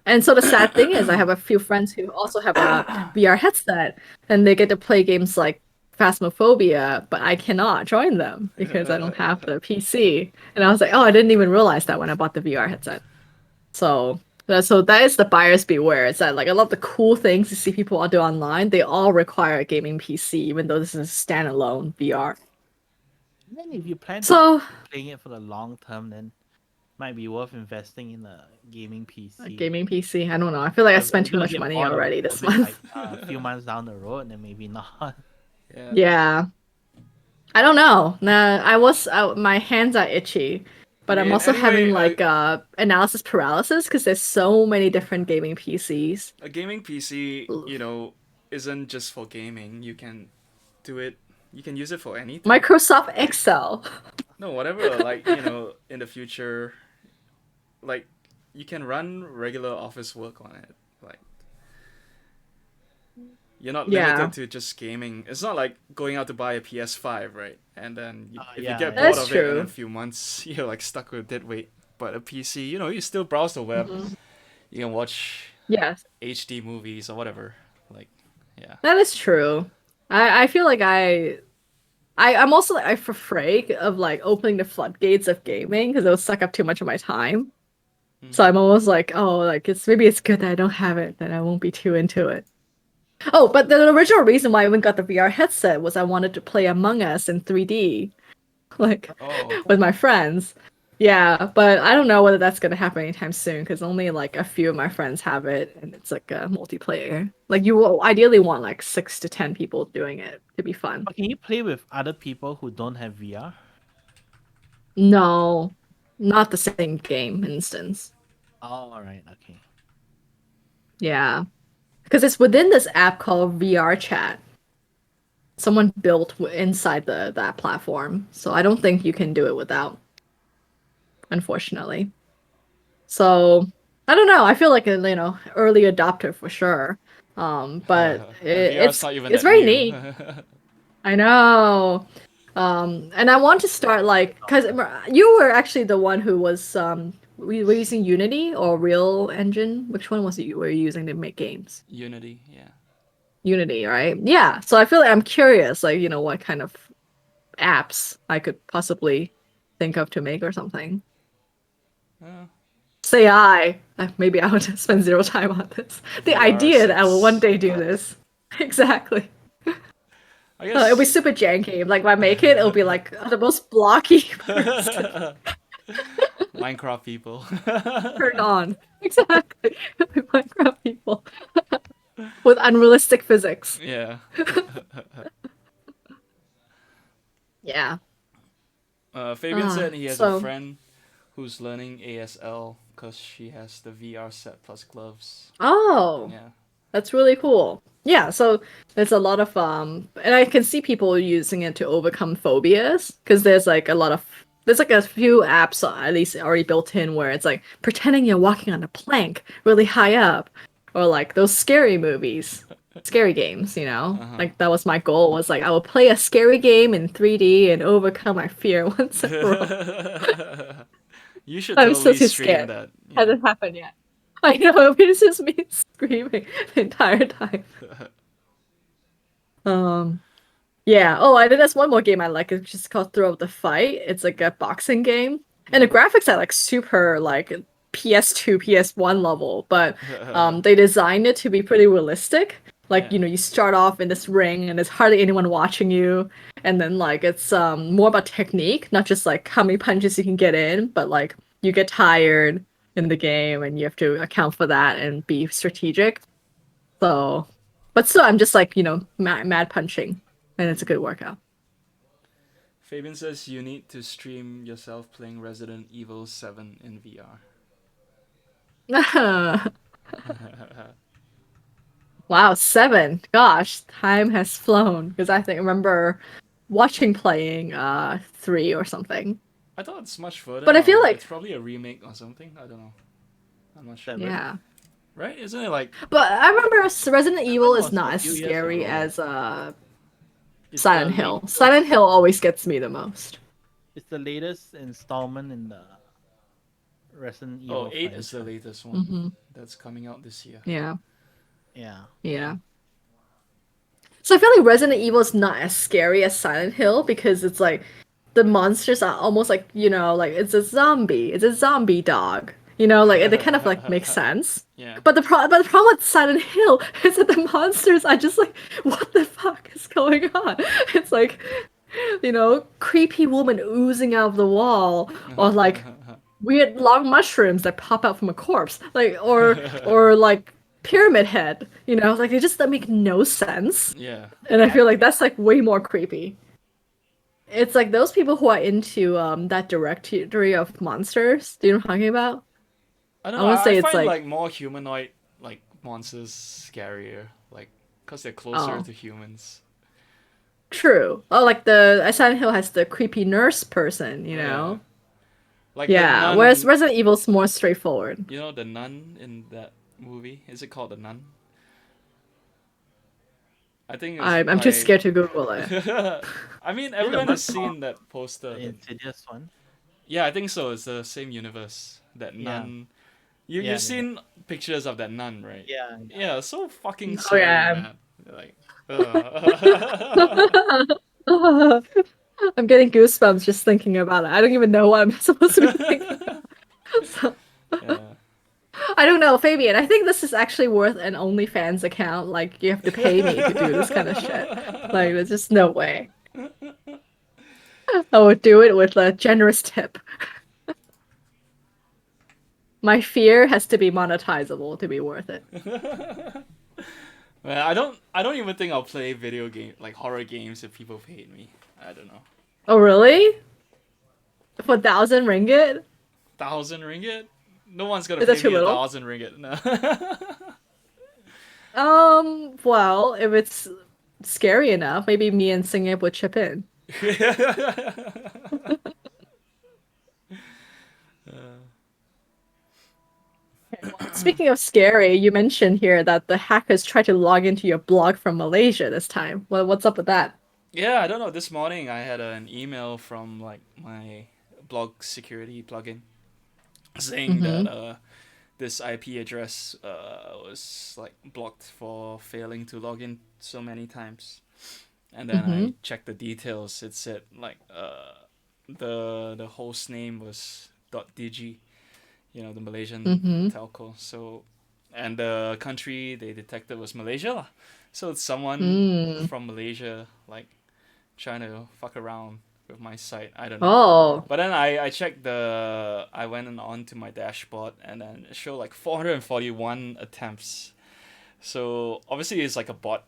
the sad thing is I have a few friends who also have a VR headset and they get to play games like Phasmophobia, but I cannot join them because I don't have the PC. And I was like, oh, I didn't even realize that when I bought the VR headset. So that is the buyer's beware. It's that like a lot of the cool things you see people all do online, they all require a gaming PC, even though this is a standalone VR. And then if you plan to So playing it for the long term, then might be worth investing in a gaming a PC. gaming PC, I don't know. I feel like I If spent you're too gonna much get money bored already of this it month. like a few months down the road, then maybe not. Yeah. Yeah. I don't know. Nah, my hands are itchy, but I'm Okay. also having Anyway, like analysis paralysis because there's so many different gaming PCs. a gaming PC, isn't just for gaming. You can do it. You can use it for anything. Microsoft Excel. No, whatever. Like in the future, like you can run regular office work on it. Like you're not Yeah, limited to just gaming. It's not like going out to buy a PS5, right? And then if you Yeah, get yeah. bored that's of it in a true. few months, you're like stuck with dead weight. But a PC, you still browse the web. Hmm. You can watch Yes, HD movies or whatever. Like, yeah. that is true. I feel like I'm also like I'm afraid of like opening the floodgates of gaming because it'll suck up too much of my time. So Hmm. I'm almost like, oh, like it's good that I don't have it, then I won't be too into it. Oh, but the original reason why I even got the VR headset was I wanted to play Among Us in 3D, like Oh, with my friends. Yeah, but I don't know whether that's gonna happen anytime soon because only like a few of my friends have it, and it's like a multiplayer. Like you will ideally want like 6 to 10 people doing it to be fun. But can you play with other people who don't have VR? No, not the same game instance. Oh, all right, okay. Yeah, because it's within this app called VR Chat. Someone built inside the that platform, so I don't think you can do it without, unfortunately. So I don't know. I feel like a early adopter for sure. But VR's not even it's that very new. neat. I know. And I want to start like because you were actually the one who was we were using Unity or Real Engine. Which one was it you were using to make games? Unity, yeah. Unity, right? Yeah. So I feel like I'm curious, like what kind of apps I could possibly think of to make or something. Uh, Say maybe I would spend zero time on this. The VR idea that I will one 6. day do this. Exactly. I It'll be guess. super janky. Like if I make it, it'll be like the most blocky person Minecraft people. turned on. Exactly. Minecraft people with unrealistic physics. Yeah. Yeah. Fabian said he has a So friend who's learning ASL because she has the VR set plus gloves. oh, Yeah. that's really cool. Yeah, so there's a lot of and I can see people using it to overcome phobias because there's like a few apps at least already built in where it's like pretending you're walking on a plank really high up or like those scary movies scary games, you know? Uh-huh. Like that was my goal, was like I will play a scary game in 3D and overcome my fear once and for all. You should I'm still totally too stream scared. that. Yeah. Hasn't happened yet. I know, it's just me screaming the entire time. Um, yeah. Oh, I think that's one more game I like. It's just called Throw Up the Fight. It's like a boxing game, and the graphics are like super like PS2, PS1 level, but they designed it to be pretty realistic. Like, Yeah. you know, you start off in this ring and there's hardly anyone watching you, and then like it's more about technique, not just like how many punches you can get in, but like you get tired in the game and you have to account for that and be strategic. So, but still, I'm just like, you know, mad punching, and it's a good workout. Fabian says you need to stream yourself playing Resident Evil 7 in VR. Wow, 7. Gosh, time has flown. Because I think remember watching playing 3 or something. I thought it's much further But I now. feel like It's probably a remake or something. I don't know. I'm not sure. 7. yeah. Right? Isn't it like But I remember Resident Evil is was not a as few years scary ago. as it's Silent the Hill. Silent Hill always gets me the most. It's the latest installment in the Resident Evil. Oh, 8 is the franchise. latest one Hmm. that's coming out this year. Yeah. Yeah. Yeah. So I feel like Resident Evil is not as scary as Silent Hill because it's like the monsters are almost like, you know, like it's a zombie. It's a zombie dog. You know, like they kind of like make sense. Yeah. But the problem with Silent Hill is that the monsters are just like, what the fuck is going on? It's like, you know, creepy woman oozing out of the wall, or like weird long mushrooms that pop out from a corpse, like or like pyramid head. You know, like they just that make no sense. Yeah. And I feel like that's like way more creepy. It's like those people who are into that directory of monsters. Do you know what I'm talking about? I don't I know. wanna say I it's find like- more humanoid like monsters scarier, like because they're closer Oh. to humans. True. Oh, like the Silent Hill has the creepy nurse person, you know? Like the Yeah. nun. Whereas Resident Evil's more straightforward. You know the nun in that movie? Is it called the nun? I think it's I'm just by- scared to Google it. I mean, everyone has seen that poster. The Insidious one. Yeah, I think so. It's the same universe. That Yeah. nun. Yeah, yeah. You've seen pictures of that nun, right? Yeah. Yeah, so fucking Oh, scary, yeah. man. Like, ugh. I'm getting goosebumps just thinking about it. I don't even know what I'm supposed to be thinking about. So, Yeah. I don't know, Fabian. I think this is actually worth an OnlyFans account. Like, you have to pay me to do this kind of shit. Like, there's just no way. I would do it with a generous tip. My fear has to be monetizable to be worth it. Man, I don't even think I'll play video game like horror games if people paid me. I don't know. Oh, really? For 1,000 ringgit? 1,000 ringgit? No one's gonna Is that pay too me little? 1,000 ringgit. No. Well, if it's scary enough, maybe me and Singip would chip in. Speaking of scary, you mentioned here that the hackers tried to log into your blog from Malaysia this time. Well, what's up with that? Yeah, I don't know. This morning I had an email from like my blog security plugin saying that this IP address was like blocked for failing to log in so many times. And then I checked the details. It said like the host name was .digi, you know, the Malaysian telco. So and the country they detected was Malaysia lah. So it's someone from Malaysia like trying to fuck around with my site. I don't know. Oh, But then I checked I went on to my dashboard and then it showed like 441 attempts. So obviously it's like a bot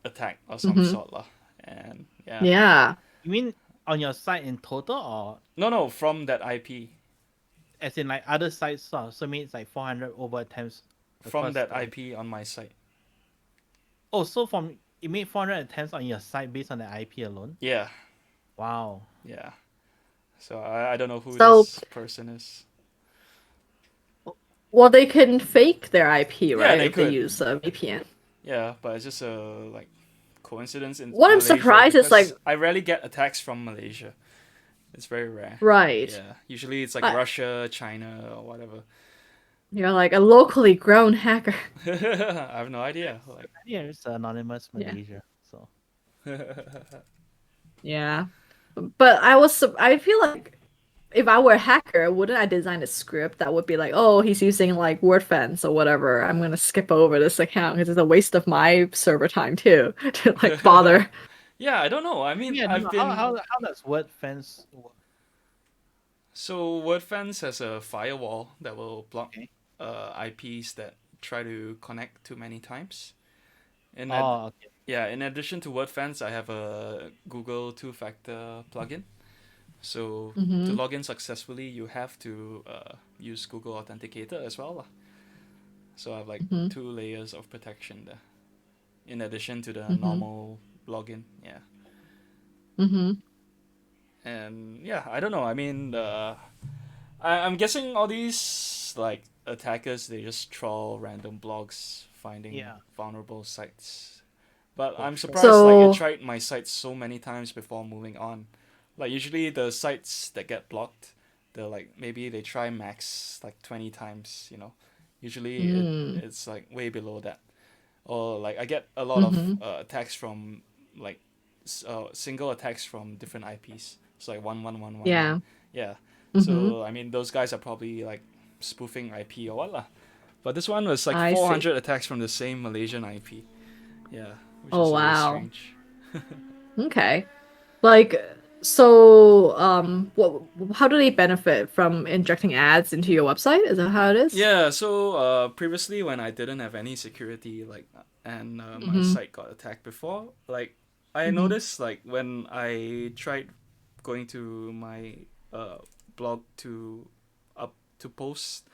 attack of some sort lah. And yeah. yeah. You mean on your site in total, or No, from that IP. as in like other sites? So mean it's like 400 over attempts. From across that the- IP on my site. Oh, so from you made 400 attempts on your site based on the IP alone? Yeah. Wow. Yeah. So I don't know who So- this person is. Well, they can fake their IP, right? they if they could. use a VPN. Yeah, but it's just a like coincidence in What I'm Malaysia surprised is like, because I rarely get attacks from Malaysia. It's very rare. right. Yeah, usually it's like I, Russia, China, or whatever. you're like a locally grown hacker. I have no idea. Like, Yeah, it's anonymous Yeah. Malaysia. So Yeah. But I feel like if I were a hacker, wouldn't I design a script that would be like, oh, he's using like WordFence or whatever. I'm gonna skip over this account because it's a waste of my server time too to like bother. yeah, I don't know. I mean, yeah, I don't I've know been how does word fence work? so WordFence has a firewall that will block Okay. IPs that try to connect too many times. In that, Oh, okay. yeah, in addition to WordFence, I have a Google two-factor plugin. So to Mm-hmm. log in successfully, you have to use Google Authenticator as well, lah. So I have like Mm-hmm. 2 layers of protection there, in addition to the Mm-hmm. normal login. Yeah, Mm-hmm. and yeah, I don't know. I mean, I'm guessing all these like attackers they just troll random blogs finding Yeah, vulnerable sites. But for I'm sure. surprised like it So, tried my site so many times before moving on. Like usually the sites that get blocked, they're like maybe they try max like 20 times, you know. Usually mm, it's like way below that. Or like I get a lot of mm-hmm. attacks from like single attacks from different IPs. It's like 1111. Yeah. Yeah. Mm-hmm. So I mean those guys are probably like spoofing IP or what lah. But this one was like I see. 400 attacks from the same Malaysian IP. Yeah, which Oh is a bit wow. strange. Okay. Like, so, how do they benefit from injecting ads into your website? Is that how it is? Yeah, so previously when I didn't have any security, like, and my Mm-hmm. site got attacked before, like, I Mm-hmm. noticed like when I tried going to my uh blog to post,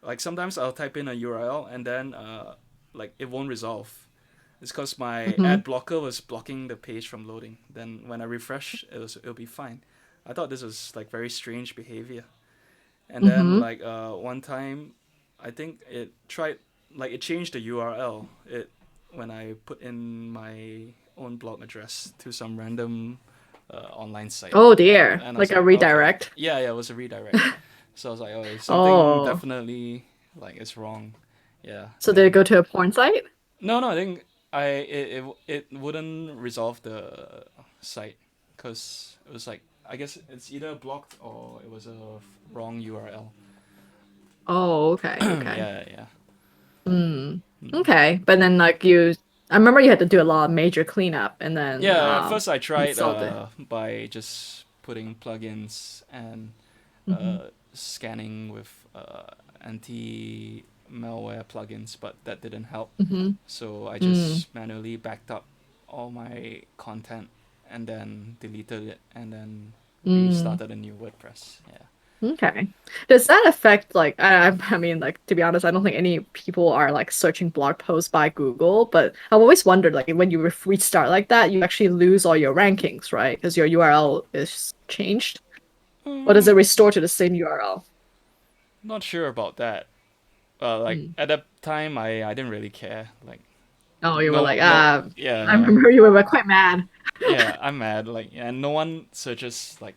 like sometimes I'll type in a URL and then like it won't resolve. It's because my Mm-hmm. ad blocker was blocking the page from loading. Then when I refresh, it'll be fine. I thought this was like very strange behavior. And then Mm-hmm. like one time, I think it tried like it changed the URL. It when I put in my own blog address to some random online site, Oh dear. and I Like was a like, okay, redirect. yeah, yeah, it was a redirect. So I was like, oh, something Oh. definitely like is wrong. Yeah, So did it and go to a porn site? no, no, I think it wouldn't resolve the site because it was like I guess it's either blocked or it was a wrong URL. Oh, okay, okay. Yeah, yeah. Hmm. Mm. Okay. But then like I remember you had to do a lot of major cleanup and then Yeah, at first I tried installed it. by just putting plugins and Mm-hmm. scanning with anti malware plugins, but that didn't help. Mm-hmm. So I Mm. just manually backed up all my content and then deleted it and then Mm. restarted a new WordPress. Yeah. Okay. Does that affect like I mean like to be honest, I don't think any people are like searching blog posts by Google, but I've always wondered like when you restart like that, you actually lose all your rankings, right? Because your URL is changed. Or does it Mm, restore to the same URL? not sure about that. Like Mm. at that time, I didn't really care. Like Oh, you were no like, no I yeah remember you were quite mad. yeah I'm mad like and no one searches like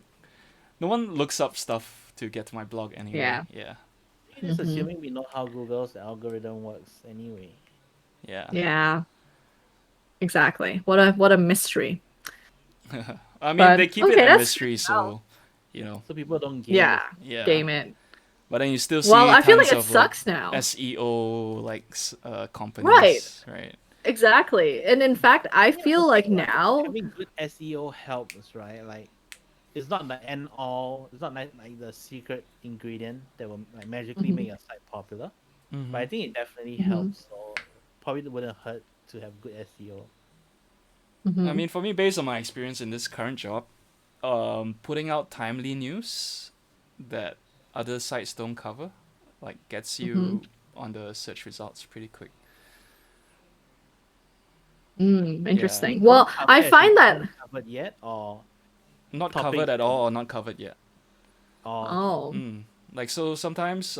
no one looks up stuff to get to my blog anyway. Yeah. Yeah, Just Hmm. assuming we know how Google's algorithm works anyway. yeah. Yeah, exactly. What a mystery. I mean, But they keep it okay, a that's good mystery, to know. so you know. So people don't game Yeah, it. Yeah, game it. but then you still Well, see I feel like tons it of like sucks now. SEO like Right. companies, right? Exactly. And in fact, I Yeah, I feel like think like now, having good SEO helps, right? Like it's not the end all. It's not like the secret ingredient that will like magically hmm make your site popular. But Mm-hmm. I think it definitely hmm helps. So probably wouldn't hurt to have good SEO. I hmm mean, for me, based on my experience in this current job, putting out timely news that other sites don't cover, like gets hmm you on the search results pretty quick. Yeah, You Interesting. don't Well, cover I as in find that, uncovered yet, or not covered topics at that all or not covered yet. oh okay. oh, Like so sometimes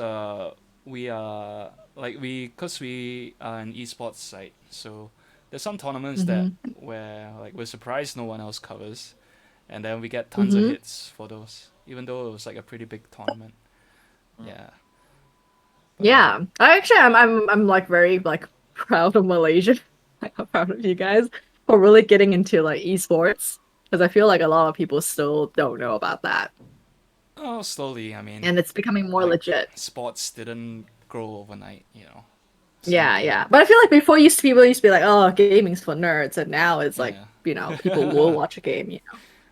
we are like cause we are an esports site, so there's some tournaments that Mm-hmm. where like we're surprised no one else covers, and then we get tons of Mm-hmm. hits for those, even though it was like a pretty big tournament. Mm. Yeah, but Yeah, I actually, I'm like very like proud of Malaysia. I'm proud of you guys for really getting into like esports because I feel like a lot of people still don't know about that, oh, slowly. I mean, and it's becoming more like legit. sports didn't grow overnight, you know. Same Yeah, thing. yeah. But I feel like before people used to be like, oh, gaming's for nerds, and now it's like, people will Yeah. watch a game,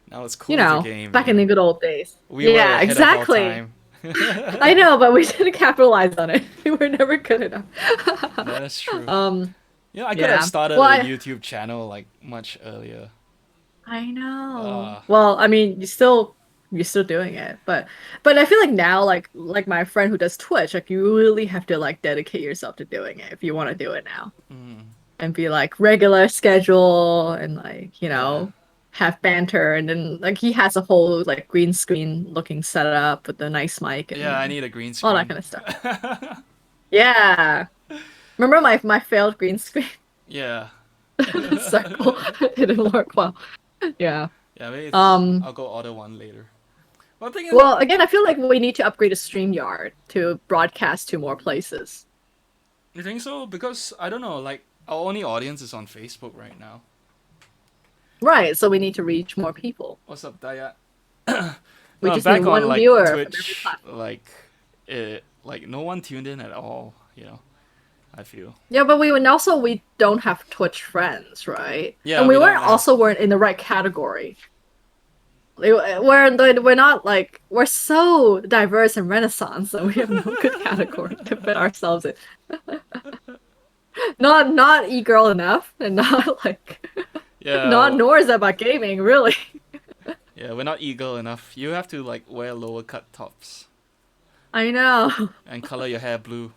Now it's cool to game, back you in the know. good old days. We were Yeah, ahead of our exactly. time. I know, but we didn't capitalize on it. We were never good enough. That's true. Um, Yeah, I could have yeah. started Well, a YouTube channel like much earlier. I know. Uh, Well, I mean, you're still doing it, but I feel like now, like my friend who does Twitch, like you really have to like dedicate yourself to doing it if you want to do it now, mm, and be like regular schedule and like yeah. have banter, and then like he has a whole like green screen looking setup with a nice mic and Yeah, I need a green all that screen. kind of stuff. Yeah, remember my failed green screen Yeah. circle? It didn't work well. Yeah. Yeah, maybe Um. I'll go order one later. One thing is, Well, again, I feel like we need to upgrade to StreamYard to broadcast to more places. you think so? Because I don't know, like our only audience is on Facebook right now. Right, so we need to reach more people. What's up, Daya? We No, just need back on one like viewer from every Twitch, platform. like no one tuned in at all. You know, I feel. Yeah, but we don't have Twitch friends, right? Yeah, And we we don't have. weren't in the right category. We're not like we're so diverse and renaissance that we have no good category to fit ourselves in. Not e-girl enough, and not like not Yeah, nor is that about gaming, really. yeah, we're not eagle enough. You have to like wear lower cut tops I know. and color your hair blue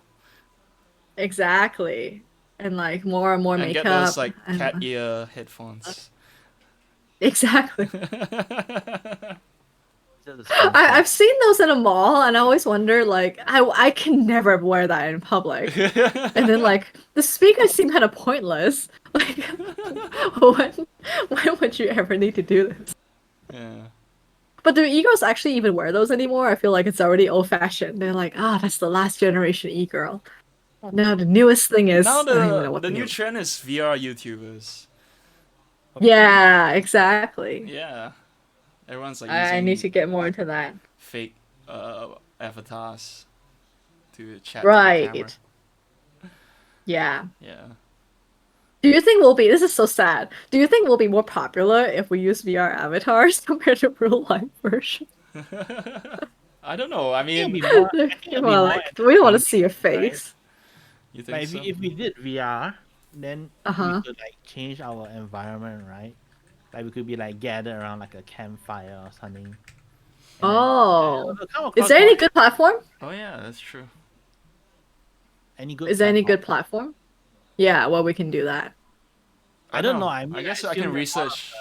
Exactly. And like more and more and get those makeup like and cat ear headphones. exactly. Just a sponsor. I've seen those in a mall and I always wonder like I can never wear that in public. And then like the speakers seem kind of pointless. Like when would you ever need to do this? Yeah. But do e-girls actually even wear those anymore? I feel like it's already old fashioned. They're like, ah, that's the last generation e-girl. Now the newest thing is Now I don't even know what the the new new. trend is VR YouTubers. Yeah, exactly. Yeah, everyone's like I need using to get more into that. fake avatars to chat to the camera. Right. Yeah. Yeah. Do you think this is so sad. Do you think we'll be more popular if we use VR avatars compared to real life version? I don't know. I It'll be mean, more, I think it'll be Well, more like, we don't want to see your entertaining, right? face. you think Like so? if we did VR, then we Uh-huh. could like change our environment, right? Like we could be like gathered around like a campfire or something. And Oh. then, come Is across there more- any good platform? Oh yeah, that's true. any good Is there any platform? good platform? Yeah, well, we can do that. I don't know. I mean, I guess I assume can that's one of research.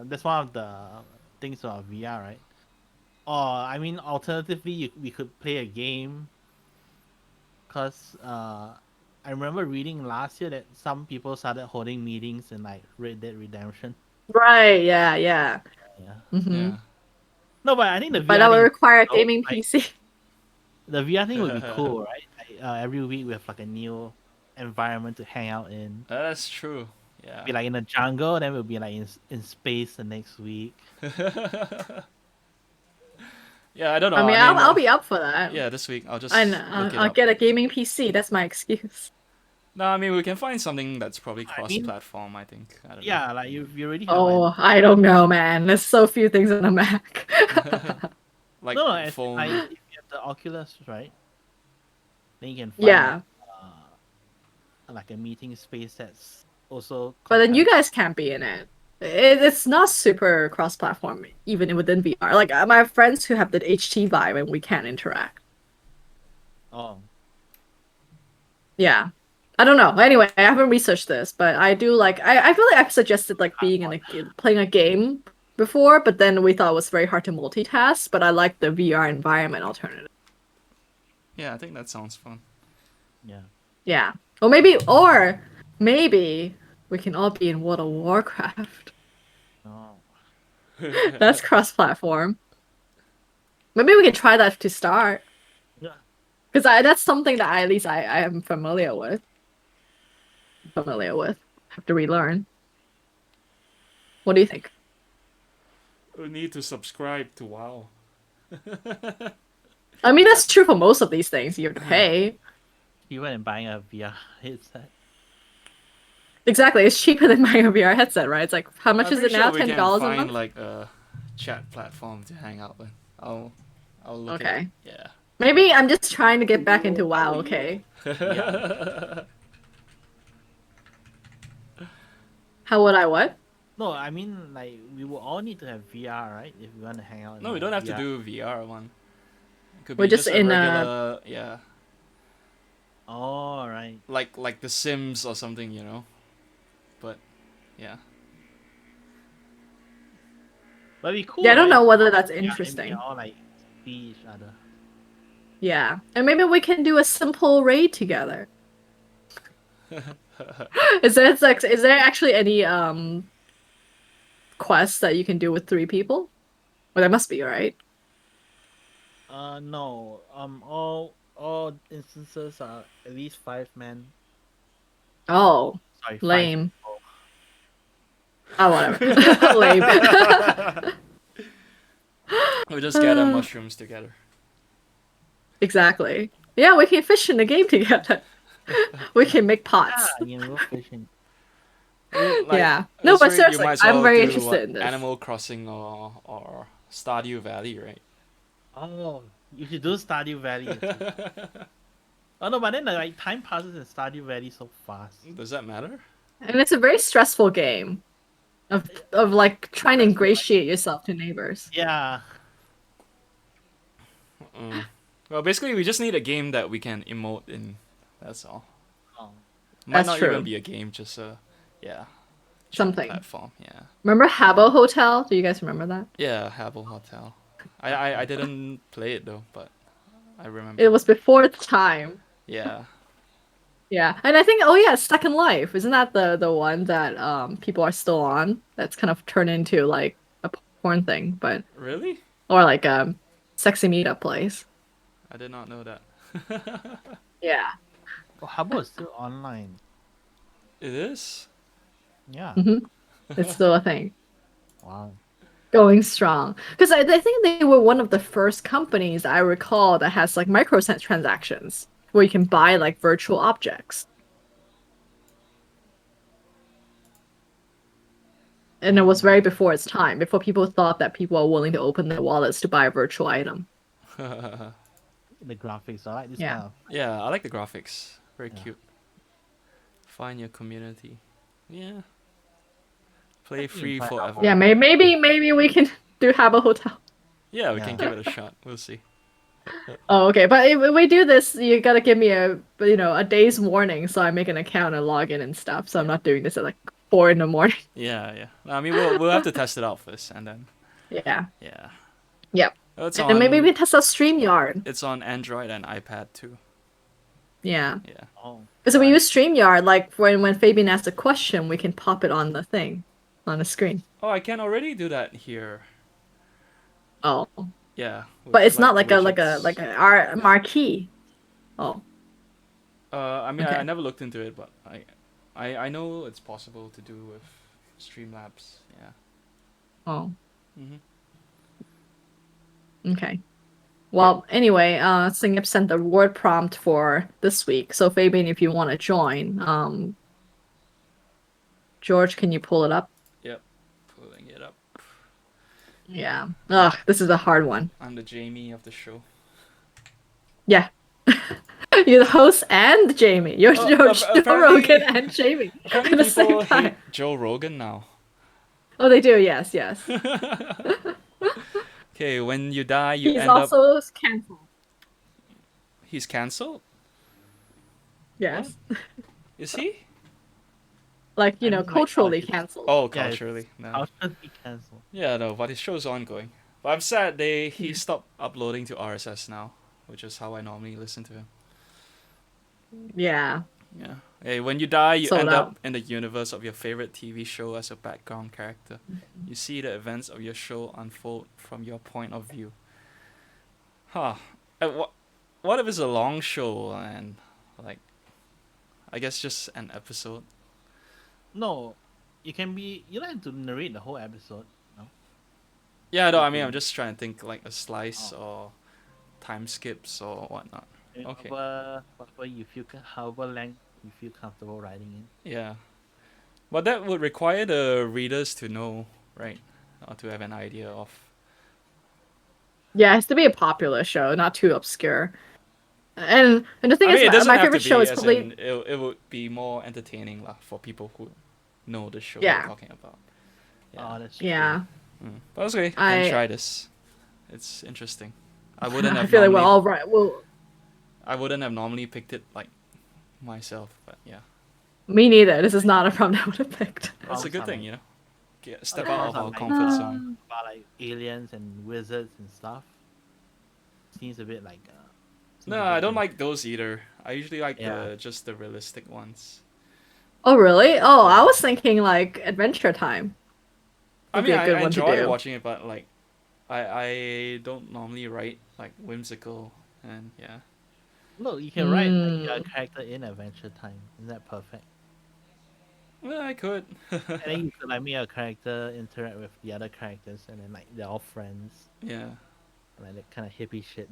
that's one of the things about VR, right? Or I mean, alternatively, we could play a game. Cause I remember reading last year that some people started holding meetings in like Red Dead Redemption. Right, yeah, yeah. Yeah. Hmm. Yeah. No, but I think the But VR that would thing, require a oh, gaming like- PC. the VR thing would be cool, right? Like, every week we have like a new environment to hang out in. That's true. Yeah. Be like in the jungle, then we'll be like in space the next week. Yeah, I don't know. I mean, I'll be up for that. Yeah, this week I'll just And look it I'll up. get a gaming PC. That's my excuse. No, I mean we can find something that's probably I mean- cross-platform. I think. I don't Yeah, like you already have Oh, I don't know, man. There's so few things on a Mac. know. Like no, as in, phone. like, if you have the Oculus, right? Then you can find Yeah, like a meeting space that's also. but then you compatible. guys can't be in it. It's not super cross-platform, even within VR. Like my friends who have the HT vibe and we can't interact. Oh, Yeah. I don't know. Anyway, I haven't researched this, but I do like I feel like I've suggested like being in playing a game before, but then we thought it was very hard to multitask, but I like the VR environment alternative. Yeah, I think that sounds fun. yeah. Yeah. Or maybe we can all be in World of Warcraft. Oh. That's cross-platform. Maybe we can try that to start. Yeah. Because that's something that at least I am familiar with. Have to relearn. What do you think? We need to subscribe to WoW. I mean, that's true for most of these things. You have to pay. You went and buying a VR headset. Exactly. It's cheaper than buying a VR headset, right? It's like, how much I'm is pretty it now? sure we can $10 a find month? like a chat platform to hang out with. I'll look at Okay. it. Maybe I'm just trying to get back into WoW, okay? Yeah. How would I what? No, I mean like we will all need to have VR, right? If we want to hang out. No, we don't have to do VR one. It could We're be just just a in regular, yeah, Oh, right. like The Sims or something, you know. But yeah. But it'd be cool. Yeah, I don't right? know whether that's Yeah, and we interesting. can all like see each other. Yeah. And maybe we can do a simple raid together. Is there actually any quests that you can do with 3 people? Well, there must be, right? No. All instances are at least 5 men. Oh, Sorry, lame. 5 people. Oh, whatever. Lame. We'll just gather mushrooms together. Exactly. Yeah, we can fish in the game together. We can make pots. Yeah, you know, go fishing. I mean, Yeah. No, but you seriously, might as I'm well very do, interested in this. Animal Crossing or Stardew Valley, right? Oh, you should do Stardew Valley. Oh no, but then like time passes in Stardew Valley so fast. Does that matter? And it's a very stressful game of like trying to ingratiate yourself to neighbors. Yeah. Well, basically, we just need a game that we can emote in. That's all. Oh. Might That's not true. even be a game, just a chat Something. platform. Yeah. Remember Habbo Hotel? Do you guys remember that? Yeah, Habbo Hotel. I didn't play it though, but I remember. It was before its time. Yeah. Yeah. And I think oh yeah, Second Life. Isn't that the one that people are still on? That's kind of turned into like a porn thing, but Really? or like a sexy meetup place. I did not know that. Yeah. Oh, Habbo is still online. It is? Yeah. It's still a thing. Wow. Going strong. Because I think they were one of the first companies I recall that has like microtransactions where you can buy like virtual objects. And it was very before its time, before people thought that people are willing to open their wallets to buy a virtual item. The graphics, I like this Yeah. kind of. Yeah, I like the graphics. Very Yeah. cute. Find your community. Yeah. Play Let me free invite forever. Yeah, maybe we can do have a hotel. Yeah, we Yeah. can give it a shot. We'll see. Oh, okay. But if we do this, you gotta give me a day's warning so I make an account and log in and stuff. So I'm not doing this at like 4 in the morning. Yeah. I mean, we'll have to test it out first, and then Yeah. yeah. Yep. It's And then maybe on. we test out StreamYard. It's on Android and iPad too. Yeah. Yeah. Oh. Because we use StreamYard, like when Fabian asks a question, we can pop it on the thing, on the screen. Oh, I can already do that here. Oh. Yeah. But with, it's not like a widgets. marquee. Oh. I mean, Okay. I never looked into it, but I know it's possible to do with Streamlabs. Yeah. Oh. Mhm. Okay. Well, anyway, Singip sent the word prompt for this week. So Fabian, if you want to join, George, can you pull it up? Yep. Pulling it up. Yeah. Ugh, this is a hard one. I'm the Jamie of the show. Yeah. You're the host and Jamie. You're Oh, Joe apparently- Rogan and Jamie Apparently, at the people same time. hate Joe Rogan now. Oh, they do. Yes, yes. Okay, when you die, you He's end up. also cancelled. He's cancelled. Yes. Is he? Like, I mean, like, culturally it's- cancelled. Oh, Yeah, culturally. No. How should be cancelled? Yeah, no, but his show's ongoing. But I'm sad he stopped uploading to RSS now, which is how I normally listen to him. Yeah. Yeah. Hey, when you die, you Sold end out. up in the universe of your favorite TV show as a background character. You see the events of your show unfold from your point of view. Huh. What if it's a long show and like I guess just an episode? No, you can be. You don't have to narrate the whole episode. No. Yeah, no, You I mean I'm can. just trying to think like a slice Oh. or time skips or whatnot. Okay. Whatever you feel, however length you feel comfortable writing in. Yeah. But that would require the readers to know, right? Or to have an idea of. Yeah, it has to be a popular show, not too obscure. And the thing I is, mean, it doesn't my have to favorite show be is as probably in it would be more entertaining lah for people who know the show you're yeah, talking about. Yeah. Oh, that's true. yeah. But it's okay. Then I try this. It's interesting. I wouldn't I have feel like we're normally all right. Well, I wouldn't have normally picked it like myself, but yeah. me neither. This is not a problem I would have picked. That's a Sounds good are thing, like- you know. Step Yeah, out sounds of are our like, comfort zone. about like aliens and wizards and stuff. Seems a bit like. Seems No, a bit I don't dim- like those either. I usually like Yeah. just the realistic ones. Oh really? Oh, I Yeah. was thinking like Adventure Time I would mean, be a good I one to enjoy do. watching it, but like, I don't normally write like whimsical and yeah. Look, you can write like your Mm. character in Adventure Time. Isn't that perfect? Well, I could. And then you could like make a character interact with the other characters, and then like they're all friends, Yeah. like that kind of hippie shit.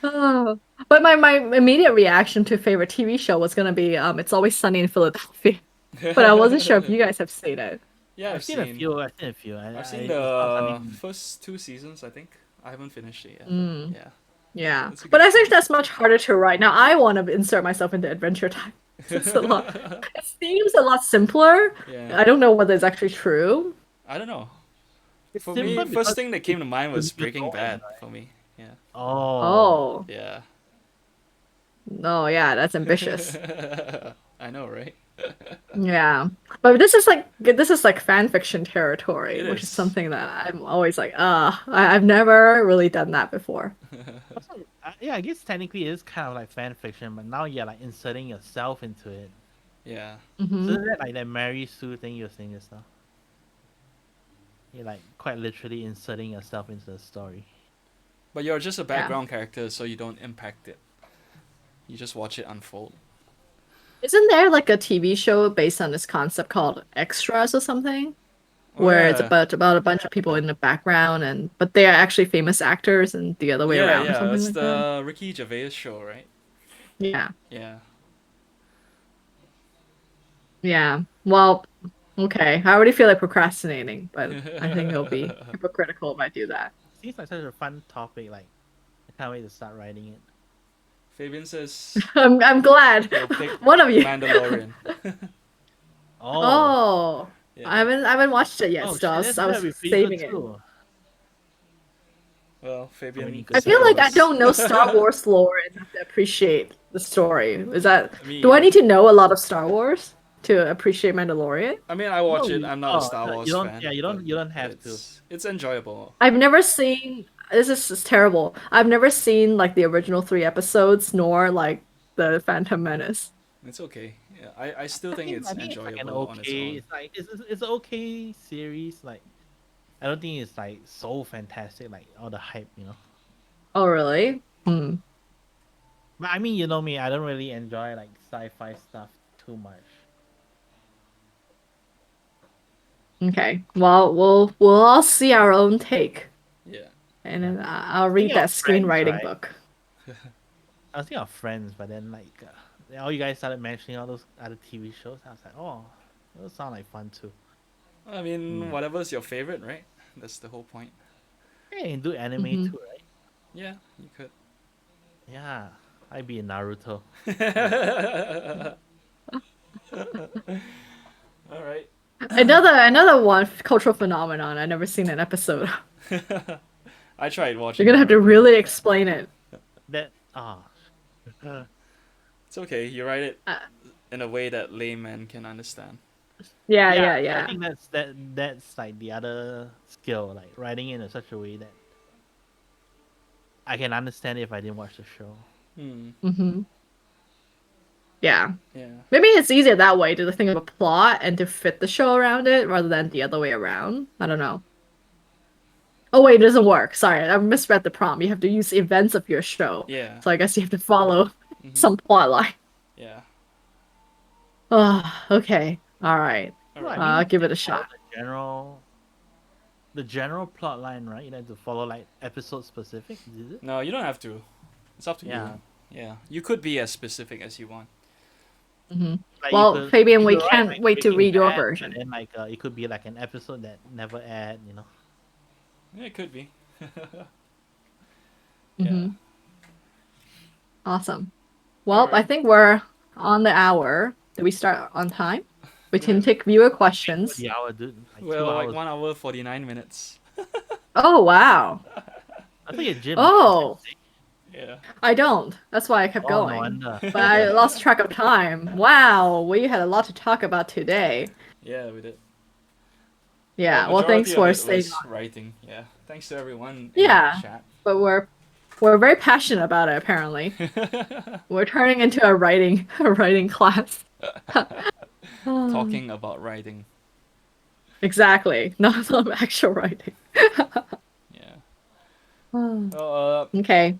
Oh. But my immediate reaction to favorite TV show was gonna be It's Always Sunny in Philadelphia. But I wasn't sure if you guys have seen it. Yeah, I've seen a few. I've seen a few. I've seen it's not the something. first 2 seasons. I think I haven't finished it yet. But Mm. yeah. Yeah. It's a But good I think show. that's much harder to write. Now I want to insert myself into Adventure Time. It's a lot. It seems a lot simpler. Yeah. I don't know whether it's actually true. I don't know. It's For simpler me, because first thing that came to mind was it's Breaking going, Bad. right? For me, yeah. Oh. Oh. Yeah. No, yeah, that's ambitious. I know, right? Yeah. But this is like fan fiction territory, It which is is. something that I'm always like, I've never really done that before. Also, yeah, I guess technically it is kind of like fan fiction, but now you're like inserting yourself into it. Yeah. So Hmm. isn't that like that Mary Sue thing you were saying just now? You're like quite literally inserting yourself into the story. But you're just a background character, so you don't impact it. You just watch it unfold. Isn't there like a TV show based on this concept called Extras or something? Oh, Where it's yeah. about a bunch of people in the background but they are actually famous actors and the other way Yeah, around or yeah. something That's like that. the Ricky Gervais show, right? Yeah. Yeah. Yeah. Well, okay. I already feel like procrastinating, but I think it'll be hypocritical if I do that. Seems like such a fun topic. Like I can't wait to start writing it. Fabian says I'm glad. he'll pick One of you. Mandalorian. Oh. Oh, Yeah. I haven't watched it yet. Oh, Still, shit, I that'd be was pretty good saving it. too. Well, Fabian. good I feel like I was- don't know Star Wars lore enough to appreciate the story. Is that? Me Do I either. need to know a lot of Star Wars to appreciate Mandalorian? I mean, I watch No, it. I'm not a oh, Star no, Wars you don't- fan. yeah, you don't- but you don't have to. It's enjoyable. I've never seen. This is terrible. I've never seen like the original 3 episodes, nor like the Phantom Menace. It's okay. Yeah, I still think it's I think enjoyable it's like an on its okay. own. It's like it's an okay series. Like I don't think it's like so fantastic. Like all the hype, you know. Oh really? Hmm. But I mean, you know me. I don't really enjoy like sci-fi stuff too much. Okay. Well, we'll all see our own take, Yeah. and then I'll read Speaking that of friends, screenwriting right? book. I was thinking of Friends, but then like all you guys started mentioning all those other TV shows. I was like, oh, those sound like fun too. I mean, Hmm. whatever's your favorite, right? That's the whole point. Yeah, you can do anime Mhm. too, right? Yeah, you could. Yeah, I'd be in Naruto. All right. Another one cultural phenomenon. I never seen an episode. I tried watching. You're gonna have to Naruto. really explain it. That ah. It's okay. You write it Uh, in a way that layman can understand. Yeah. I think that's like the other skill, like writing it in such a way that I can understand it if I didn't watch the show. Hmm. Mm-hmm. Yeah. Yeah. Maybe it's easier that way to think of a plot and to fit the show around it rather than the other way around. I don't know. Oh wait, it doesn't work. Sorry, I misread the prompt. You have to use events of your show. Yeah. So I guess you have to follow Mm-hmm. some plot line. Yeah. Oh, okay. All right. All No, I right. mean, I'll give it a just follow shot. the general plot line, right? You don't have to follow like episode specific, is it? No, you don't have to. It's up to Yeah. you. Yeah. You could be as specific as you want. Hmm. Like Well, Fabian, you we could write can't like wait to Breaking read your Bad, version. and then like it could be like an episode that never aired, you know. Yeah, it could be. Hmm. Yeah. Awesome. Well, I Alright. think we're on the hour. Did we start on time? We can Yeah. take viewer For questions. the hour, dude, like Well, 2 hours. like 1 hour 49 minutes. Oh, wow. I think at gym. Oh, Yeah. I don't. That's why I kept Oh, no going. wonder. But I lost track of time. Wow, we had a lot to talk about today. Yeah, we did. Yeah, well, thanks majority for of it staying was on. writing. Yeah. Thanks to everyone Yeah. in the chat. But we're very passionate about it, apparently. We're turning into a writing class. Talking about writing. Exactly. Not actual writing. Yeah. Oh, Well, okay.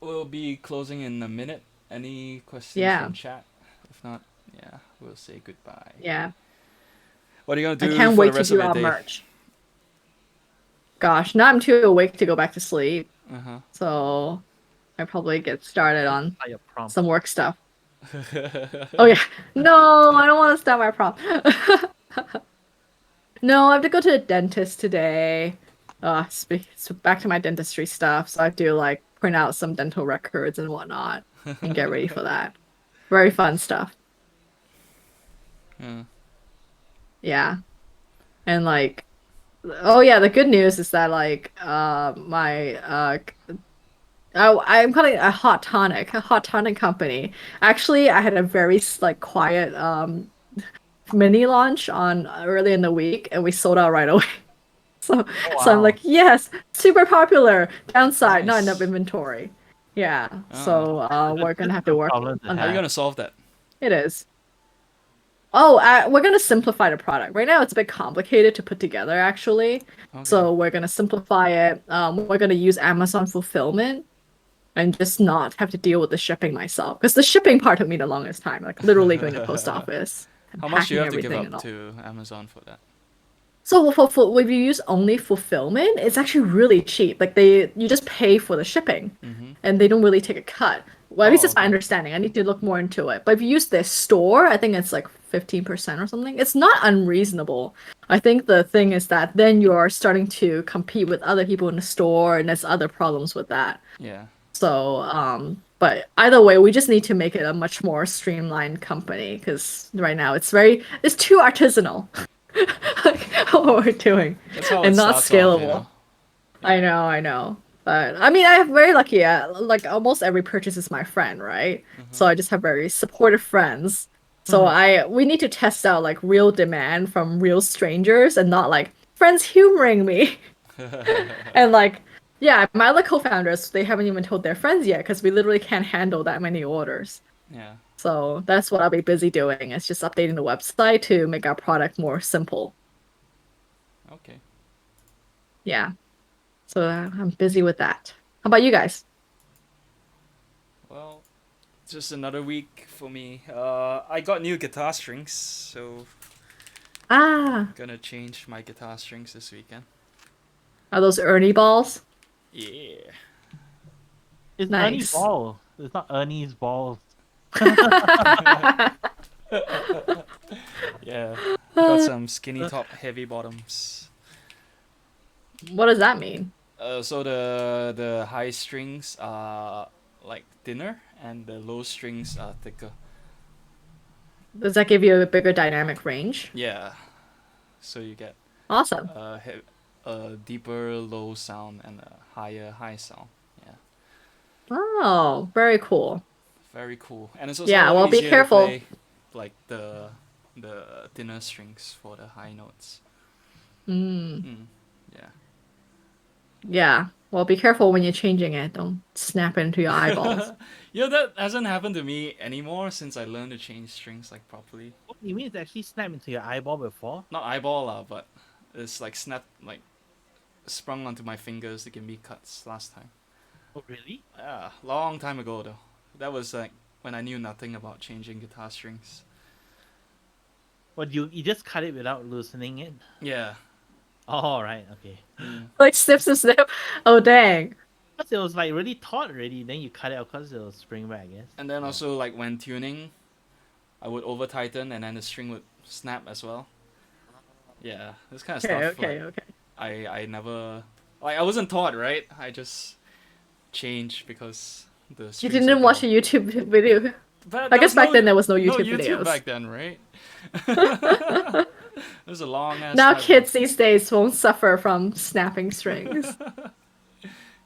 we'll be closing in a minute. Any questions Yeah. from chat? If not, yeah, we'll say goodbye. Yeah. What are you I gonna do can't for wait the to rest do of your our day? merch. Gosh, now I'm too awake to go back to sleep. Uh So I probably get started on Like a prompt. some work stuff. huh. Oh yeah. No, I don't want to start my prompt. No, I have to go to the dentist today. So back to my dentistry stuff. So I have to like print out some dental records and whatnot and get ready for that. Very fun stuff. Yeah. Yeah. And like, oh yeah, the good news is that like my I'm calling it a hot tonic company. Actually, I had a very like quiet mini launch on early in the week, and we sold out right away. So, Oh, so I'm wow. like, yes, super popular. Downside, not enough Nice. inventory. Yeah, Ah. so we're gonna have to work Problem to on How are you that. gonna solve that? It is. Oh, we're gonna simplify the product. Right now, it's a bit complicated to put together, actually. Okay. So we're gonna simplify it. We're gonna use Amazon fulfillment and just not have to deal with the shipping myself. Because the shipping part took me the longest time, like literally going to post office and How much do you packing have to give everything up and all. to Amazon for that? So for if you use only fulfillment, it's actually really cheap. Like you just pay for the shipping, Mm-hmm. and they don't really take a cut. Well, at least Oh, it's my okay. understanding. I need to look more into it. But if you use their store, I think it's like 15% or something. It's not unreasonable. I think the thing is that then you're starting to compete with other people in the store, and there's other problems with that. Yeah. So, but either way, we just need to make it a much more streamlined company because right now it's too artisanal. Like what we're doing That's how and it not starts off, scalable. I know. But I mean, I have very lucky. Like almost every purchase is my friend, right? So I just have very supportive friends. So we need to test out like real demand from real strangers and not like friends humoring me. And like, yeah, my other co-founders, they haven't even told their friends yet because we literally can't handle that many orders. Yeah. So that's what I'll be busy doing. Is just updating the website to make our product more simple. Okay. Yeah. So I'm busy with that. How about you guys? Well, just another week for me. I got new guitar strings, so Ah, gonna change my guitar strings this weekend. are those Ernie balls? Yeah. It's Nice. Ernie's ball. It's not Ernie's balls. Yeah. Got some skinny top, heavy bottoms. What does that mean? So the high strings are like thinner and the low strings are thicker. Does that give you a bigger dynamic range? Yeah. So you get Awesome. a deeper low sound and a higher high sound. Yeah. Oh, very cool. Very cool. And it's also Yeah, well, be easier careful. to play like the thinner strings for the high notes. Mm, Mm. Yeah. yeah. Well, be careful when you're changing it. Don't snap into your eyeballs. You know, that hasn't happened to me anymore since I learned to change strings like properly. Oh, you mean it's actually snapped into your eyeball before? Not eyeball lah, but it's like snapped, like sprung onto my fingers to give me cuts last time. Oh, really? Yeah, long time ago though. That was like when I knew nothing about changing guitar strings. What, you just cut it without loosening it? Yeah. Oh, right, okay. Mm. Like snip, snip, snip. Oh dang. Because it was like really taut already, then you cut it out because it'll spring back, I guess. And then Yeah. also like when tuning, I would over tighten and then the string would snap as well. Yeah, this kind of Okay, stuff. okay, Like, okay. I never, like, I wasn't taught, right? I just changed because the You strings didn't were watch a dull. YouTube video. But I there guess was back no- then there was no no YouTube YouTube videos. back then, right? It was a long ass. Now time kids these days won't suffer from snapping strings. ago.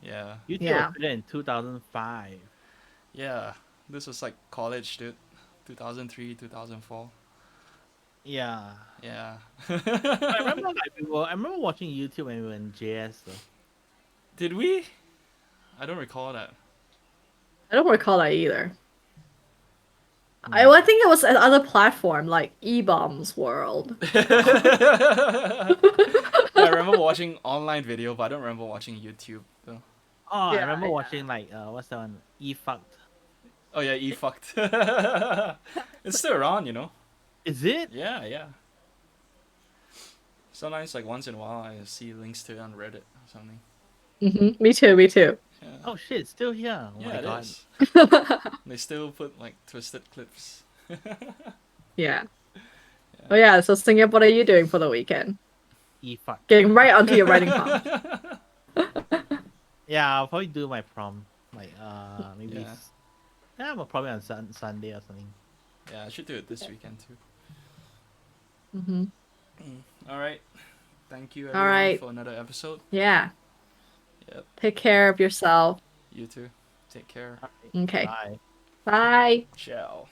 Yeah, YouTube Yeah. was created in 2005. yeah. This was like college, dude. 2003, 2004. Yeah. Yeah. I remember I remember watching YouTube when we were in JS though. Did we? I don't recall that. I don't recall that either. Hmm. I think it was another platform like eBombs World. I remember watching online video, but I don't remember watching YouTube though. Oh, I Yeah, remember yeah. watching like what's that one? E-fucked. Oh yeah, e fucked. It's still around, you know. Is it? Yeah, yeah. Sometimes, like once in a while, I see links to it on Reddit or something. Me too, me too. Yeah, Oh shit, it's still here. Oh yeah, my it god. is. They still put like twisted clips. Yeah. Oh yeah, so Singap, what are you doing for the weekend? E-fucked. Getting right onto your writing prompt. Yeah, I'll probably do my prom. Like maybe Yeah. yeah, but probably on Sunday or something. Yeah, I should do it this weekend too. hmm All right. Thank you All everyone right. for another episode. Yeah. Yep. Take care of yourself. You too. Take care. Okay. Bye. Bye. Ciao.